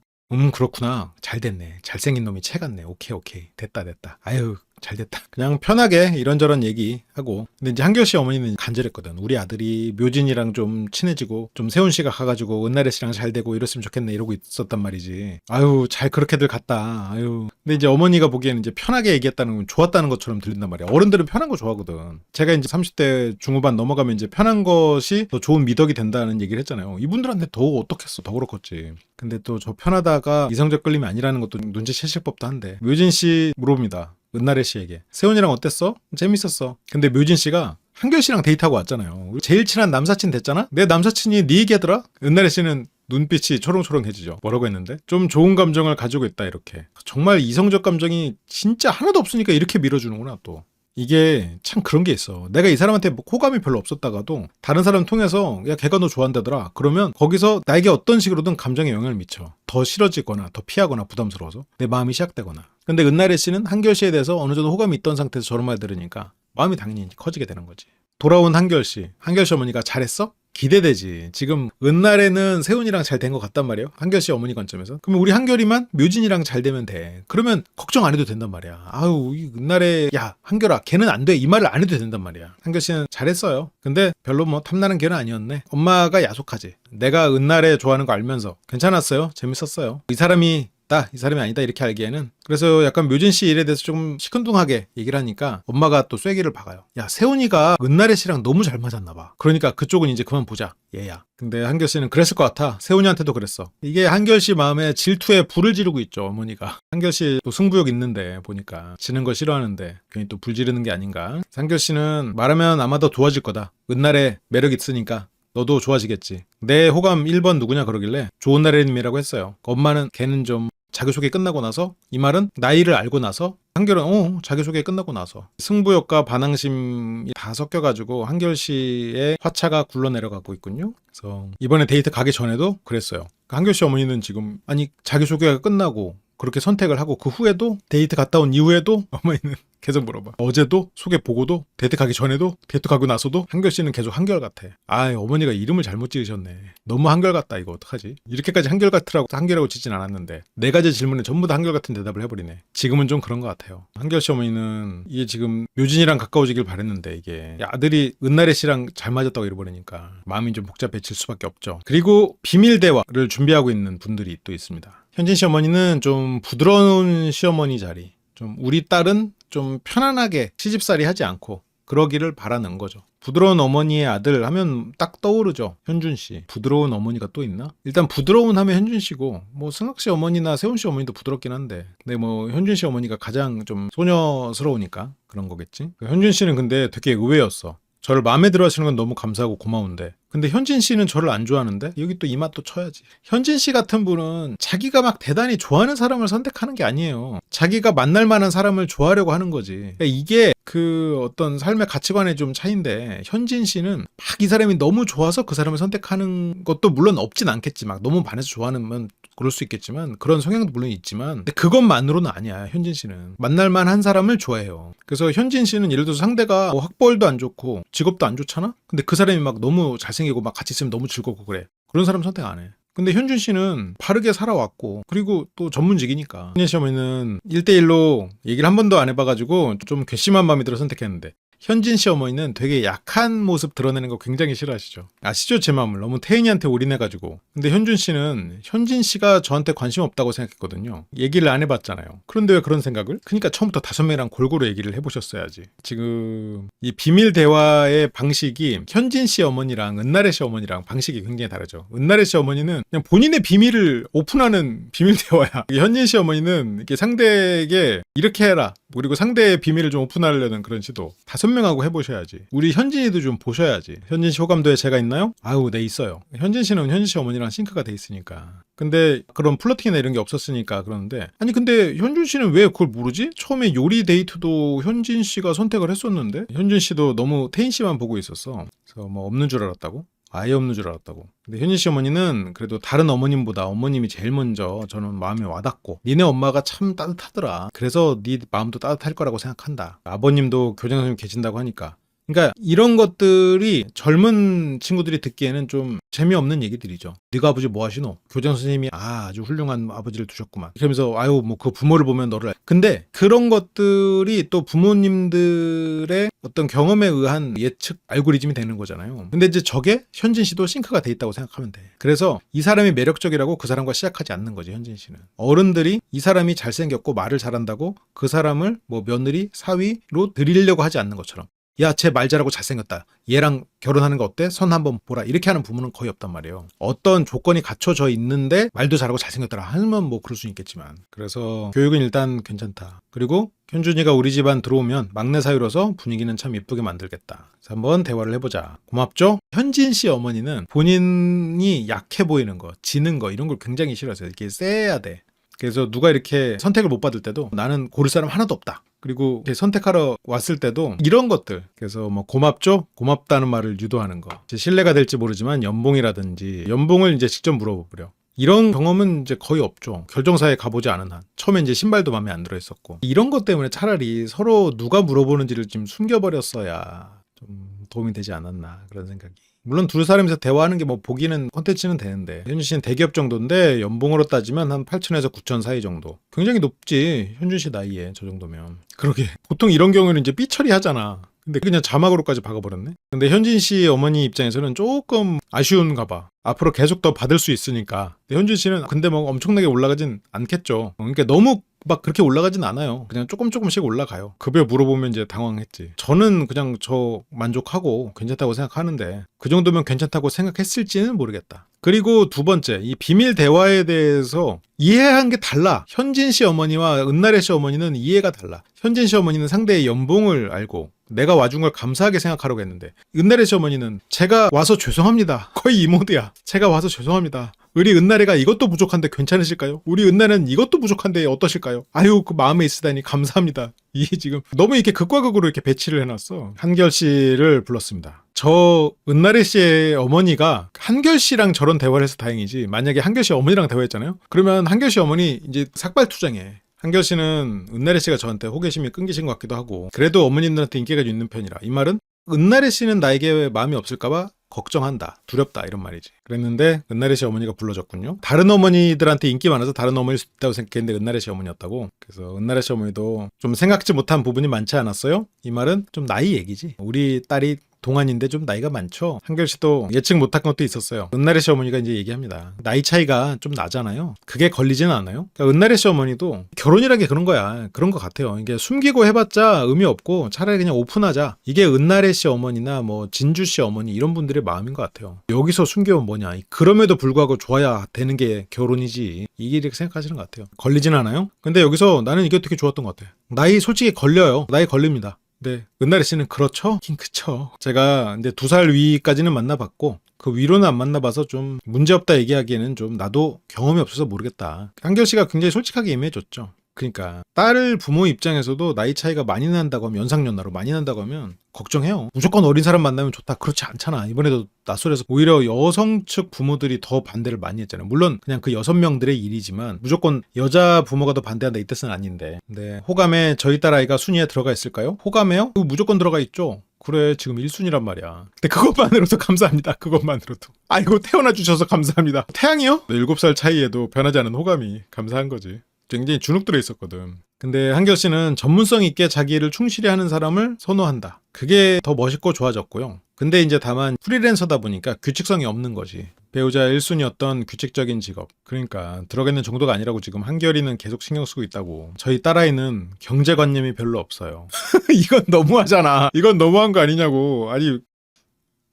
Speaker 1: 그렇구나. 잘 됐네. 잘생긴 놈이 채 같네. 오케이. 됐다. 아유. 잘 됐다. 그냥 편하게 이런저런 얘기하고. 근데 이제 한결 씨 어머니는 간절했거든. 우리 아들이 묘진이랑 좀 친해지고 좀 세훈 씨가 가가지고 은나래 씨랑 잘 되고 이랬으면 좋겠네 이러고 있었단 말이지. 아유 잘 그렇게들 갔다. 아유. 근데 이제 어머니가 보기에는 이제 편하게 얘기했다는 건 좋았다는 것처럼 들린단 말이야. 어른들은 편한 거 좋아하거든. 제가 이제 30대 중후반 넘어가면 이제 편한 것이 더 좋은 미덕이 된다는 얘기를 했잖아요. 이분들한테 더 어떻겠어. 더 그렇겠지. 근데 또 저 편하다가 이성적 끌림이 아니라는 것도 눈치채실 법도 한데 묘진 씨 물어봅니다. 은나래 씨에게. 세훈이랑 어땠어? 재밌었어. 근데 묘진 씨가 한결 씨랑 데이트하고 왔잖아요. 제일 친한 남사친 됐잖아? 내 남사친이 네 얘기하더라? 은나래 씨는 눈빛이 초롱초롱해지죠. 뭐라고 했는데? 좀 좋은 감정을 가지고 있다 이렇게. 정말 이성적 감정이 진짜 하나도 없으니까 이렇게 밀어주는구나 또. 이게 참 그런 게 있어. 내가 이 사람한테 호감이 별로 없었다가도 다른 사람 통해서 야 걔가 너 좋아한다더라. 그러면 거기서 나에게 어떤 식으로든 감정에 영향을 미쳐. 더 싫어지거나 더 피하거나 부담스러워서 내 마음이 시작되거나. 근데 은나래 씨는 한결 씨에 대해서 어느 정도 호감이 있던 상태에서 저런 말 들으니까 마음이 당연히 커지게 되는 거지. 돌아온 한결 씨 어머니가 잘했어? 기대되지. 지금 은나래는 세훈이랑 잘 된 것 같단 말이에요. 한결 씨 어머니 관점에서. 그러면 우리 한결이만 묘진이랑 잘 되면 돼. 그러면 걱정 안 해도 된단 말이야. 아유 이 은나래 야 한결아 걔는 안 돼. 이 말을 안 해도 된단 말이야. 한결 씨는 잘했어요. 근데 별로 뭐 탐나는 걔는 아니었네. 엄마가 야속하지. 내가 은나래 좋아하는 거 알면서 괜찮았어요. 재밌었어요. 이 사람이 아니다 이렇게 알기에는. 그래서 약간 묘진 씨 일에 대해서 좀 시큰둥하게 얘기를 하니까 엄마가 또 쐐기를 박아요. 야 세훈이가 은나래 씨랑 너무 잘 맞았나 봐. 그러니까 그쪽은 이제 그만 보자 얘야. 근데 한결 씨는 그랬을 것 같아. 세훈이한테도 그랬어. 이게 한결 씨 마음에 질투에 불을 지르고 있죠 어머니가. 한결 씨 또 승부욕 있는데 보니까 지는 거 싫어하는데 괜히 또 불 지르는 게 아닌가. 한결 씨는 말하면 아마 더 도와줄 거다. 은나래 매력 있으니까 너도 좋아지겠지. 내 호감 1번 누구냐 그러길래 좋은 나래님이라고 했어요. 엄마는 걔는 좀 자기소개 끝나고 나서 이 말은 나이를 알고 나서 한결은 자기소개 끝나고 나서 승부욕과 반항심이 다 섞여가지고 한결 씨의 화차가 굴러내려가고 있군요. 그래서 이번에 데이트 가기 전에도 그랬어요. 한결 씨 어머니는 지금 아니 자기소개가 끝나고 그렇게 선택을 하고 그 후에도 데이트 갔다 온 이후에도 어머니는 계속 물어봐. 어제도 소개 보고도 데이트 가기 전에도 데이트 가고 나서도 한결 씨는 계속 한결 같아. 아 어머니가 이름을 잘못 지으셨네. 너무 한결 같다 이거 어떡하지? 이렇게까지 한결 같으라고 한결이라고 짓진 않았는데 4가지 질문에 전부 다 한결 같은 대답을 해버리네. 지금은 좀 그런 것 같아요. 한결 씨 어머니는 이게 지금 묘진이랑 가까워지길 바랬는데 이게 아들이 은나래 씨랑 잘 맞았다고 이러버리니까 마음이 좀 복잡해질 수밖에 없죠. 그리고 비밀 대화를 준비하고 있는 분들이 또 있습니다. 현진 씨 어머니는 좀 부드러운 시어머니 자리, 좀 우리 딸은 좀 편안하게 시집살이 하지 않고 그러기를 바라는 거죠. 부드러운 어머니의 아들 하면 딱 떠오르죠. 현준 씨. 부드러운 어머니가 또 있나? 일단 부드러운 하면 현준 씨고 뭐 승학 씨 어머니나 세훈 씨 어머니도 부드럽긴 한데 근데 뭐 현준 씨 어머니가 가장 좀 소녀스러우니까 그런 거겠지. 현준 씨는 근데 되게 의외였어. 저를 마음에 들어 하시는 건 너무 감사하고 고마운데 근데 현진 씨는 저를 안 좋아하는데 여기 또 이 맛도 쳐야지. 현진 씨 같은 분은 자기가 막 대단히 좋아하는 사람을 선택하는 게 아니에요. 자기가 만날 만한 사람을 좋아하려고 하는 거지. 그러니까 이게 그 어떤 삶의 가치관의 좀 차이인데 현진 씨는 막 이 사람이 너무 좋아서 그 사람을 선택하는 것도 물론 없진 않겠지. 막 너무 반해서 좋아하는 그럴 수 있겠지만 그런 성향도 물론 있지만 근데 그것만으로는 아니야. 현진 씨는 만날만 한 사람을 좋아해요. 그래서 현진 씨는 예를 들어서 상대가 뭐 학벌도 안 좋고 직업도 안 좋잖아. 근데 그 사람이 막 너무 잘생기고 막 같이 있으면 너무 즐겁고 그래. 그런 사람 선택 안 해. 근데 현준 씨는 바르게 살아왔고 그리고 또 전문직이니까 현진 씨 어머니는 1대1로 얘기를 한 번도 안 해봐가지고 좀 괘씸한 마음이 들어 선택했는데 현진 씨 어머니는 되게 약한 모습 드러내는 거 굉장히 싫어하시죠. 아시죠? 제 마음을. 너무 태인이한테 올인해가지고. 근데 현준 씨는 현진 씨가 저한테 관심 없다고 생각했거든요. 얘기를 안 해봤잖아요. 그런데 왜 그런 생각을? 그러니까 처음부터 5명이랑 골고루 얘기를 해보셨어야지. 지금 이 비밀 대화의 방식이 현진 씨 어머니랑 은나래 씨 어머니랑 방식이 굉장히 다르죠. 은나래 씨 어머니는 그냥 본인의 비밀을 오픈하는 비밀 대화야. 현진 씨 어머니는 이렇게 상대에게 이렇게 해라. 그리고 상대의 비밀을 좀 오픈하려는 그런 시도. 5명하고 해보셔야지. 우리 현진이도 좀 보셔야지. 현진 씨 호감도에 제가 있나요? 아유, 네, 있어요. 현진 씨는 현진 씨 어머니랑 싱크가 돼 있으니까. 근데 그런 플러팅이나 이런 게 없었으니까 그러는데 아니 근데 현준 씨는 왜 그걸 모르지? 처음에 요리 데이트도 현진 씨가 선택을 했었는데 현진 씨도 너무 태인 씨만 보고 있었어. 그래서 뭐 없는 줄 알았다고? 아예 없는 줄 알았다고. 근데 현진 씨 어머니는 그래도 다른 어머님보다 어머님이 제일 먼저 저는 마음에 와닿고 니네 엄마가 참 따뜻하더라. 그래서 네 마음도 따뜻할 거라고 생각한다. 아버님도 교장 선생님 계신다고 하니까. 그러니까 이런 것들이 젊은 친구들이 듣기에는 좀 재미없는 얘기들이죠. 네가 아버지 뭐 하시노? 교장 선생님이 아주 훌륭한 아버지를 두셨구만. 이러면서 아유 뭐 그 부모를 보면 너를 근데 그런 것들이 또 부모님들의 어떤 경험에 의한 예측 알고리즘이 되는 거잖아요. 근데 이제 저게 현진 씨도 싱크가 돼 있다고 생각하면 돼. 그래서 이 사람이 매력적이라고 그 사람과 시작하지 않는 거지 현진 씨는. 어른들이 이 사람이 잘생겼고 말을 잘한다고 그 사람을 뭐 며느리, 사위로 드리려고 하지 않는 것처럼. 야, 쟤 말 잘하고 잘생겼다. 얘랑 결혼하는 거 어때? 선 한번 보라. 이렇게 하는 부모는 거의 없단 말이에요. 어떤 조건이 갖춰져 있는데 말도 잘하고 잘생겼더라 하면 뭐 그럴 수 있겠지만. 그래서 교육은 일단 괜찮다. 그리고 현준이가 우리 집안 들어오면 막내 사유로서 분위기는 참 예쁘게 만들겠다. 그래서 한번 대화를 해보자. 고맙죠? 현진 씨 어머니는 본인이 약해 보이는 거, 지는 거 이런 걸 굉장히 싫어하세요. 이렇게 세야 돼. 그래서 누가 이렇게 선택을 못 받을 때도 나는 고를 사람 하나도 없다. 그리고 선택하러 왔을 때도 이런 것들 그래서 뭐 고맙죠? 고맙다는 말을 유도하는 거 신뢰가 될지 모르지만 연봉이라든지 연봉을 이제 직접 물어보려 이런 경험은 이제 거의 없죠. 결정사에 가보지 않은 한 처음에 이제 신발도 마음에 안 들어 했었고 이런 것 때문에 차라리 서로 누가 물어보는지를 좀 숨겨버렸어야 좀 도움이 되지 않았나 그런 생각이. 물론 두 사람이서 대화하는 게 뭐 보기는 콘텐츠는 되는데 현준 씨는 대기업 정도인데 연봉으로 따지면 한 8천에서 9천 사이 정도. 굉장히 높지 현준 씨 나이에 저 정도면. 그러게 보통 이런 경우는 이제 삐처리 하잖아. 근데 그냥 자막으로까지 박아버렸네. 근데 현진 씨 어머니 입장에서는 조금 아쉬운가 봐. 앞으로 계속 더 받을 수 있으니까. 근데 현진 씨는 근데 뭐 엄청나게 올라가진 않겠죠. 그러니까 너무 막 그렇게 올라가진 않아요. 그냥 조금씩 올라가요. 급여 물어보면 이제 당황했지. 저는 그냥 저 만족하고 괜찮다고 생각하는데 그 정도면 괜찮다고 생각했을지는 모르겠다. 그리고 두 번째, 이 비밀 대화에 대해서 이해한 게 달라. 현진 씨 어머니와 은나래 씨 어머니는 이해가 달라. 현진 씨 어머니는 상대의 연봉을 알고 내가 와준 걸 감사하게 생각하려고 했는데 은나래 씨 어머니는 제가 와서 죄송합니다. 거의 이 모드야. 제가 와서 죄송합니다. 우리 은나래가 이것도 부족한데 괜찮으실까요? 우리 은나래는 이것도 부족한데 어떠실까요? 아유 그 마음에 있으다니 감사합니다. 이게 지금 너무 이렇게 극과 극으로 이렇게 배치를 해놨어. 한결 씨를 불렀습니다. 저 은나래 씨의 어머니가 한결 씨랑 저런 대화를 해서 다행이지 만약에 한결 씨 어머니랑 대화했잖아요? 그러면 한결 씨 어머니 이제 삭발투쟁해. 한결 씨는 은나래 씨가 저한테 호기심이 끊기신 것 같기도 하고 그래도 어머님들한테 인기가 좀 있는 편이라 이 말은 은나래 씨는 나에게 마음이 없을까봐 걱정한다, 두렵다 이런 말이지. 그랬는데 은나래 씨 어머니가 불러줬군요. 다른 어머니들한테 인기 많아서 다른 어머니일 수 있다고 생각했는데 은나래 씨 어머니였다고. 그래서 은나래 씨 어머니도 좀 생각지 못한 부분이 많지 않았어요? 이 말은 좀 나이 얘기지. 우리 딸이 동안인데 좀 나이가 많죠. 한결 씨도 예측 못한 것도 있었어요. 은나래 씨 어머니가 이제 얘기합니다. 나이 차이가 좀 나잖아요. 그게 걸리지는 않아요. 그러니까 은나래 씨 어머니도 결혼이란 게 그런 거야. 그런 것 같아요. 이게 숨기고 해봤자 의미 없고 차라리 그냥 오픈하자. 이게 은나래 씨 어머니나 뭐 진주 씨 어머니 이런 분들의 마음인 것 같아요. 여기서 숨기면 뭐냐. 그럼에도 불구하고 좋아야 되는 게 결혼이지. 이게 이렇게 생각하시는 것 같아요. 걸리진 않아요. 근데 여기서 나는 이게 되게 좋았던 것 같아요. 나이 솔직히 걸려요. 나이 걸립니다. 네, 은나래 씨는 그렇죠? 그쵸. 제가 이제 2살 위까지는 만나봤고 그 위로는 안 만나봐서 좀 문제없다 얘기하기에는 좀 나도 경험이 없어서 모르겠다. 한결 씨가 굉장히 솔직하게 임해줬죠. 그러니까 딸을 부모 입장에서도 나이 차이가 많이 난다고 하면 연상연하로 많이 난다고 하면 걱정해요. 무조건 어린 사람 만나면 좋다. 그렇지 않잖아. 이번에도 낯설에서 오히려 여성 측 부모들이 더 반대를 많이 했잖아요. 물론 그냥 그 6명들의 일이지만 무조건 여자 부모가 더 반대한다 이 뜻은 아닌데. 근데 호감에 저희 딸 아이가 순위에 들어가 있을까요? 호감에요? 그거 무조건 들어가 있죠. 그래 지금 1순위란 말이야. 근데 그것만으로도 감사합니다. 그것만으로도. 아이고 태어나 주셔서 감사합니다. 태양이요? 7살 차이에도 변하지 않은 호감이 감사한 거지. 굉장히 주눅 들어 있었거든. 근데 한결 씨는 전문성 있게 자기를 충실히 하는 사람을 선호한다. 그게 더 멋있고 좋아졌고요. 근데 이제 다만 프리랜서다 보니까 규칙성이 없는 거지. 배우자 1순위였던 규칙적인 직업. 그러니까 들어가는 정도가 아니라고 지금 한결이는 계속 신경 쓰고 있다고. 저희 딸아이는 경제관념이 별로 없어요. 이건 너무하잖아. 이건 너무한 거 아니냐고. 아니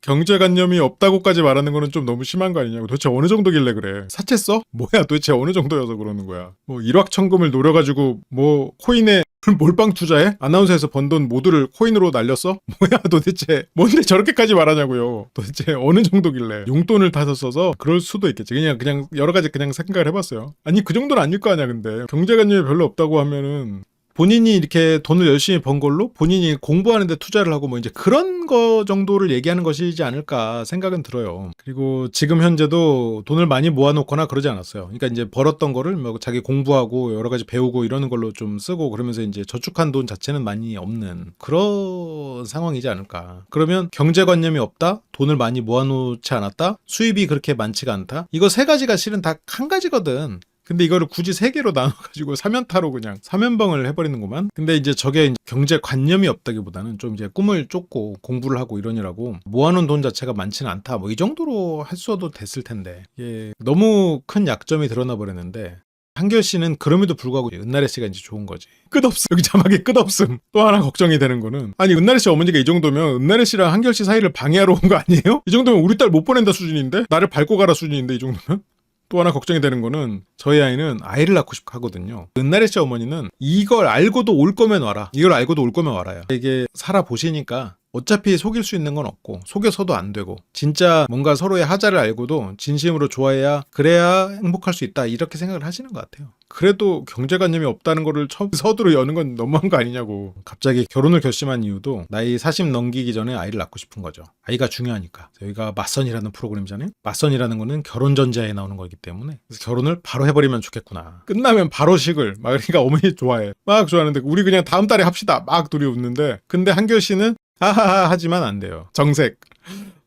Speaker 1: 경제관념이 없다고까지 말하는 거는 좀 너무 심한 거 아니냐고. 도대체 어느 정도길래 그래? 사채 써? 뭐야 도대체 어느 정도여서 그러는 거야? 뭐 일확천금을 노려가지고 뭐 코인에 몰빵 투자해? 아나운서에서 번 돈 모두를 코인으로 날렸어? 뭐야 도대체 뭔데 저렇게까지 말하냐고요. 도대체 어느 정도길래 용돈을 타서 써서 그럴 수도 있겠지. 그냥 여러 가지 그냥 생각을 해봤어요. 아니 그 정도는 아닐 거 아니야. 근데 경제관념이 별로 없다고 하면은 본인이 이렇게 돈을 열심히 번 걸로 본인이 공부하는 데 투자를 하고 뭐 이제 그런 거 정도를 얘기하는 것이지 않을까 생각은 들어요. 그리고 지금 현재도 돈을 많이 모아놓거나 그러지 않았어요. 그러니까 이제 벌었던 거를 뭐 자기 공부하고 여러 가지 배우고 이러는 걸로 좀 쓰고 그러면서 이제 저축한 돈 자체는 많이 없는 그런 상황이지 않을까. 그러면 경제관념이 없다? 돈을 많이 모아놓지 않았다? 수입이 그렇게 많지가 않다? 이거 세 가지가 실은 다 한 가지거든. 근데 이거를 굳이 3개로 나눠가지고 사면타로 그냥 사면방을 해버리는구만. 근데 이제 저게 이제 경제관념이 없다기보다는 좀 이제 꿈을 쫓고 공부를 하고 이러느라고 모아놓은 돈 자체가 많지는 않다. 뭐 이 정도로 했어도 됐을 텐데. 예, 너무 큰 약점이 드러나 버렸는데 한결 씨는 그럼에도 불구하고 은나래 씨가 이제 좋은 거지. 끝없음. 여기 자막에 끝없음. 또 하나 걱정이 되는 거는 아니 은나래 씨 어머니가 이 정도면 은나래 씨랑 한결 씨 사이를 방해하러 온 거 아니에요? 이 정도면 우리 딸 못 보낸다 수준인데? 나를 밟고 가라 수준인데 이 정도면? 또 하나 걱정이 되는 거는 저희 아이는 아이를 낳고 싶어 하거든요. 은나래 씨 어머니는 이걸 알고도 올 거면 와라. 이걸 알고도 올 거면 와라야. 이게 살아보시니까 어차피 속일 수 있는 건 없고 속여서도 안 되고 진짜 뭔가 서로의 하자를 알고도 진심으로 좋아해야 그래야 행복할 수 있다 이렇게 생각을 하시는 것 같아요. 그래도 경제관념이 없다는 거를 처음 서두로 여는 건 너무한 거 아니냐고. 갑자기 결혼을 결심한 이유도 나이 40 넘기기 전에 아이를 낳고 싶은 거죠. 아이가 중요하니까. 저희가 맞선이라는 프로그램이잖아요. 맞선이라는 거는 결혼 전제하에 나오는 거기 때문에 그래서 결혼을 바로 해버리면 좋겠구나. 끝나면 바로 식을 막 그러니까 어머니 좋아해. 막 좋아하는데 우리 그냥 다음 달에 합시다. 막 둘이 웃는데 근데 한결 씨는 하하하 하지만 안 돼요. 정색.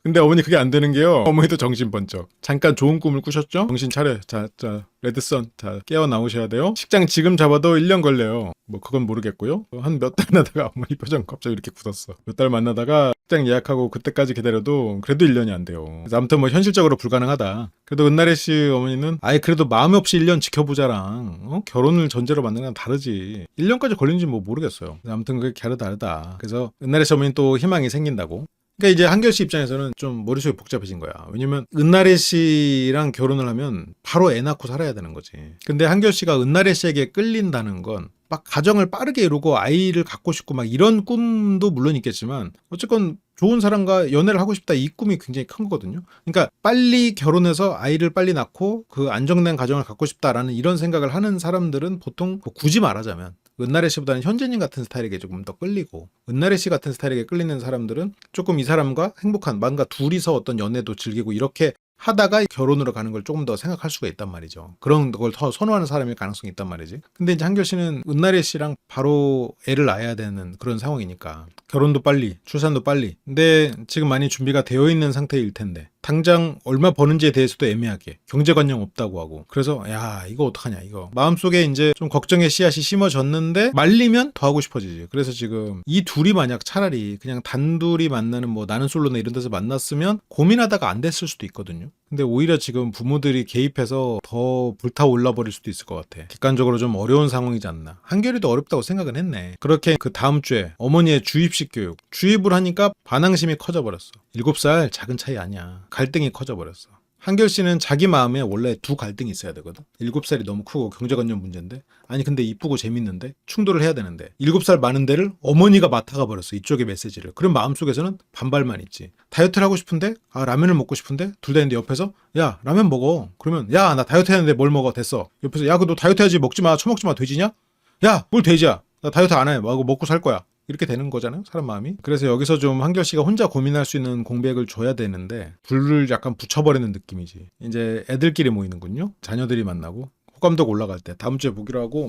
Speaker 1: 근데 어머니 그게 안 되는 게요. 어머니도 정신 번쩍. 잠깐 좋은 꿈을 꾸셨죠? 정신 차려. 자, 레드선. 자, 깨어 나오셔야 돼요. 식장 지금 잡아도 1년 걸려요. 뭐 그건 모르겠고요. 한 몇 달 만나다가 어머니 표정 갑자기 이렇게 굳었어. 몇 달 만나다가 식장 예약하고 그때까지 기다려도 그래도 1년이 안 돼요. 그래서 아무튼 뭐 현실적으로 불가능하다. 그래도 은나래 씨 어머니는 아예 그래도 마음 없이 1년 지켜보자랑 결혼을 전제로 만드는 건 다르지. 1년까지 걸리는지 뭐 모르겠어요. 아무튼 그게 다르다. 그래서 은나래 씨 어머니는 또 희망이 생긴다고. 그러니까 이제 한결 씨 입장에서는 좀 머릿속이 복잡해진 거야. 왜냐면 은나래 씨랑 결혼을 하면 바로 애 낳고 살아야 되는 거지. 근데 한결 씨가 은나래 씨에게 끌린다는 건 막 가정을 빠르게 이루고 아이를 갖고 싶고 막 이런 꿈도 물론 있겠지만 어쨌건 좋은 사람과 연애를 하고 싶다 이 꿈이 굉장히 큰 거거든요. 그러니까 빨리 결혼해서 아이를 빨리 낳고 그 안정된 가정을 갖고 싶다라는 이런 생각을 하는 사람들은 보통 뭐 굳이 말하자면 은나래 씨보다는 현재님 같은 스타일에게 조금 더 끌리고 은나래 씨 같은 스타일에게 끌리는 사람들은 조금 이 사람과 행복한 뭔가 둘이서 어떤 연애도 즐기고 이렇게 하다가 결혼으로 가는 걸 조금 더 생각할 수가 있단 말이죠. 그런 걸 더 선호하는 사람일 가능성이 있단 말이지. 근데 이제 한결 씨는 은나래 씨랑 바로 애를 낳아야 되는 그런 상황이니까 결혼도 빨리, 출산도 빨리. 근데 지금 많이 준비가 되어 있는 상태일 텐데 당장 얼마 버는지에 대해서도 애매하게 경제관념 없다고 하고 그래서 야 이거 어떡하냐 이거 마음속에 이제 좀 걱정의 씨앗이 심어졌는데 말리면 더 하고 싶어지지. 그래서 지금 이 둘이 만약 차라리 그냥 단둘이 만나는 뭐 나는 솔로나 이런 데서 만났으면 고민하다가 안 됐을 수도 있거든요. 근데 오히려 지금 부모들이 개입해서 더 불타올라 버릴 수도 있을 것 같아. 객관적으로 좀 어려운 상황이지 않나. 한결이도 어렵다고 생각은 했네. 그렇게 그 다음 주에 어머니의 주입식 교육 주입을 하니까 반항심이 커져버렸어. 7살 작은 차이 아니야. 갈등이 커져버렸어. 한결 씨는 자기 마음에 원래 두 갈등이 있어야 되거든. 7살이 너무 크고 경제관념 문제인데 아니 근데 이쁘고 재밌는데 충돌을 해야 되는데 7살 많은 데를 어머니가 맡아가 버렸어. 이쪽의 메시지를. 그럼 마음속에서는 반발만 있지. 다이어트를 하고 싶은데 라면을 먹고 싶은데 둘 다 있는데 옆에서 야 라면 먹어. 그러면 야 나 다이어트 했는데 뭘 먹어. 됐어. 옆에서 야 너 다이어트 해야지 먹지 마. 처먹지 마. 돼지냐? 야, 뭘 돼지야? 나 다이어트 안 해. 하고 먹고 살 거야. 이렇게 되는 거잖아요, 사람 마음이. 그래서 여기서 좀 한결 씨가 혼자 고민할 수 있는 공백을 줘야 되는데 불을 약간 붙여버리는 느낌이지. 이제 애들끼리 모이는군요. 자녀들이 만나고 호감도가 올라갈 때 다음 주에 보기로 하고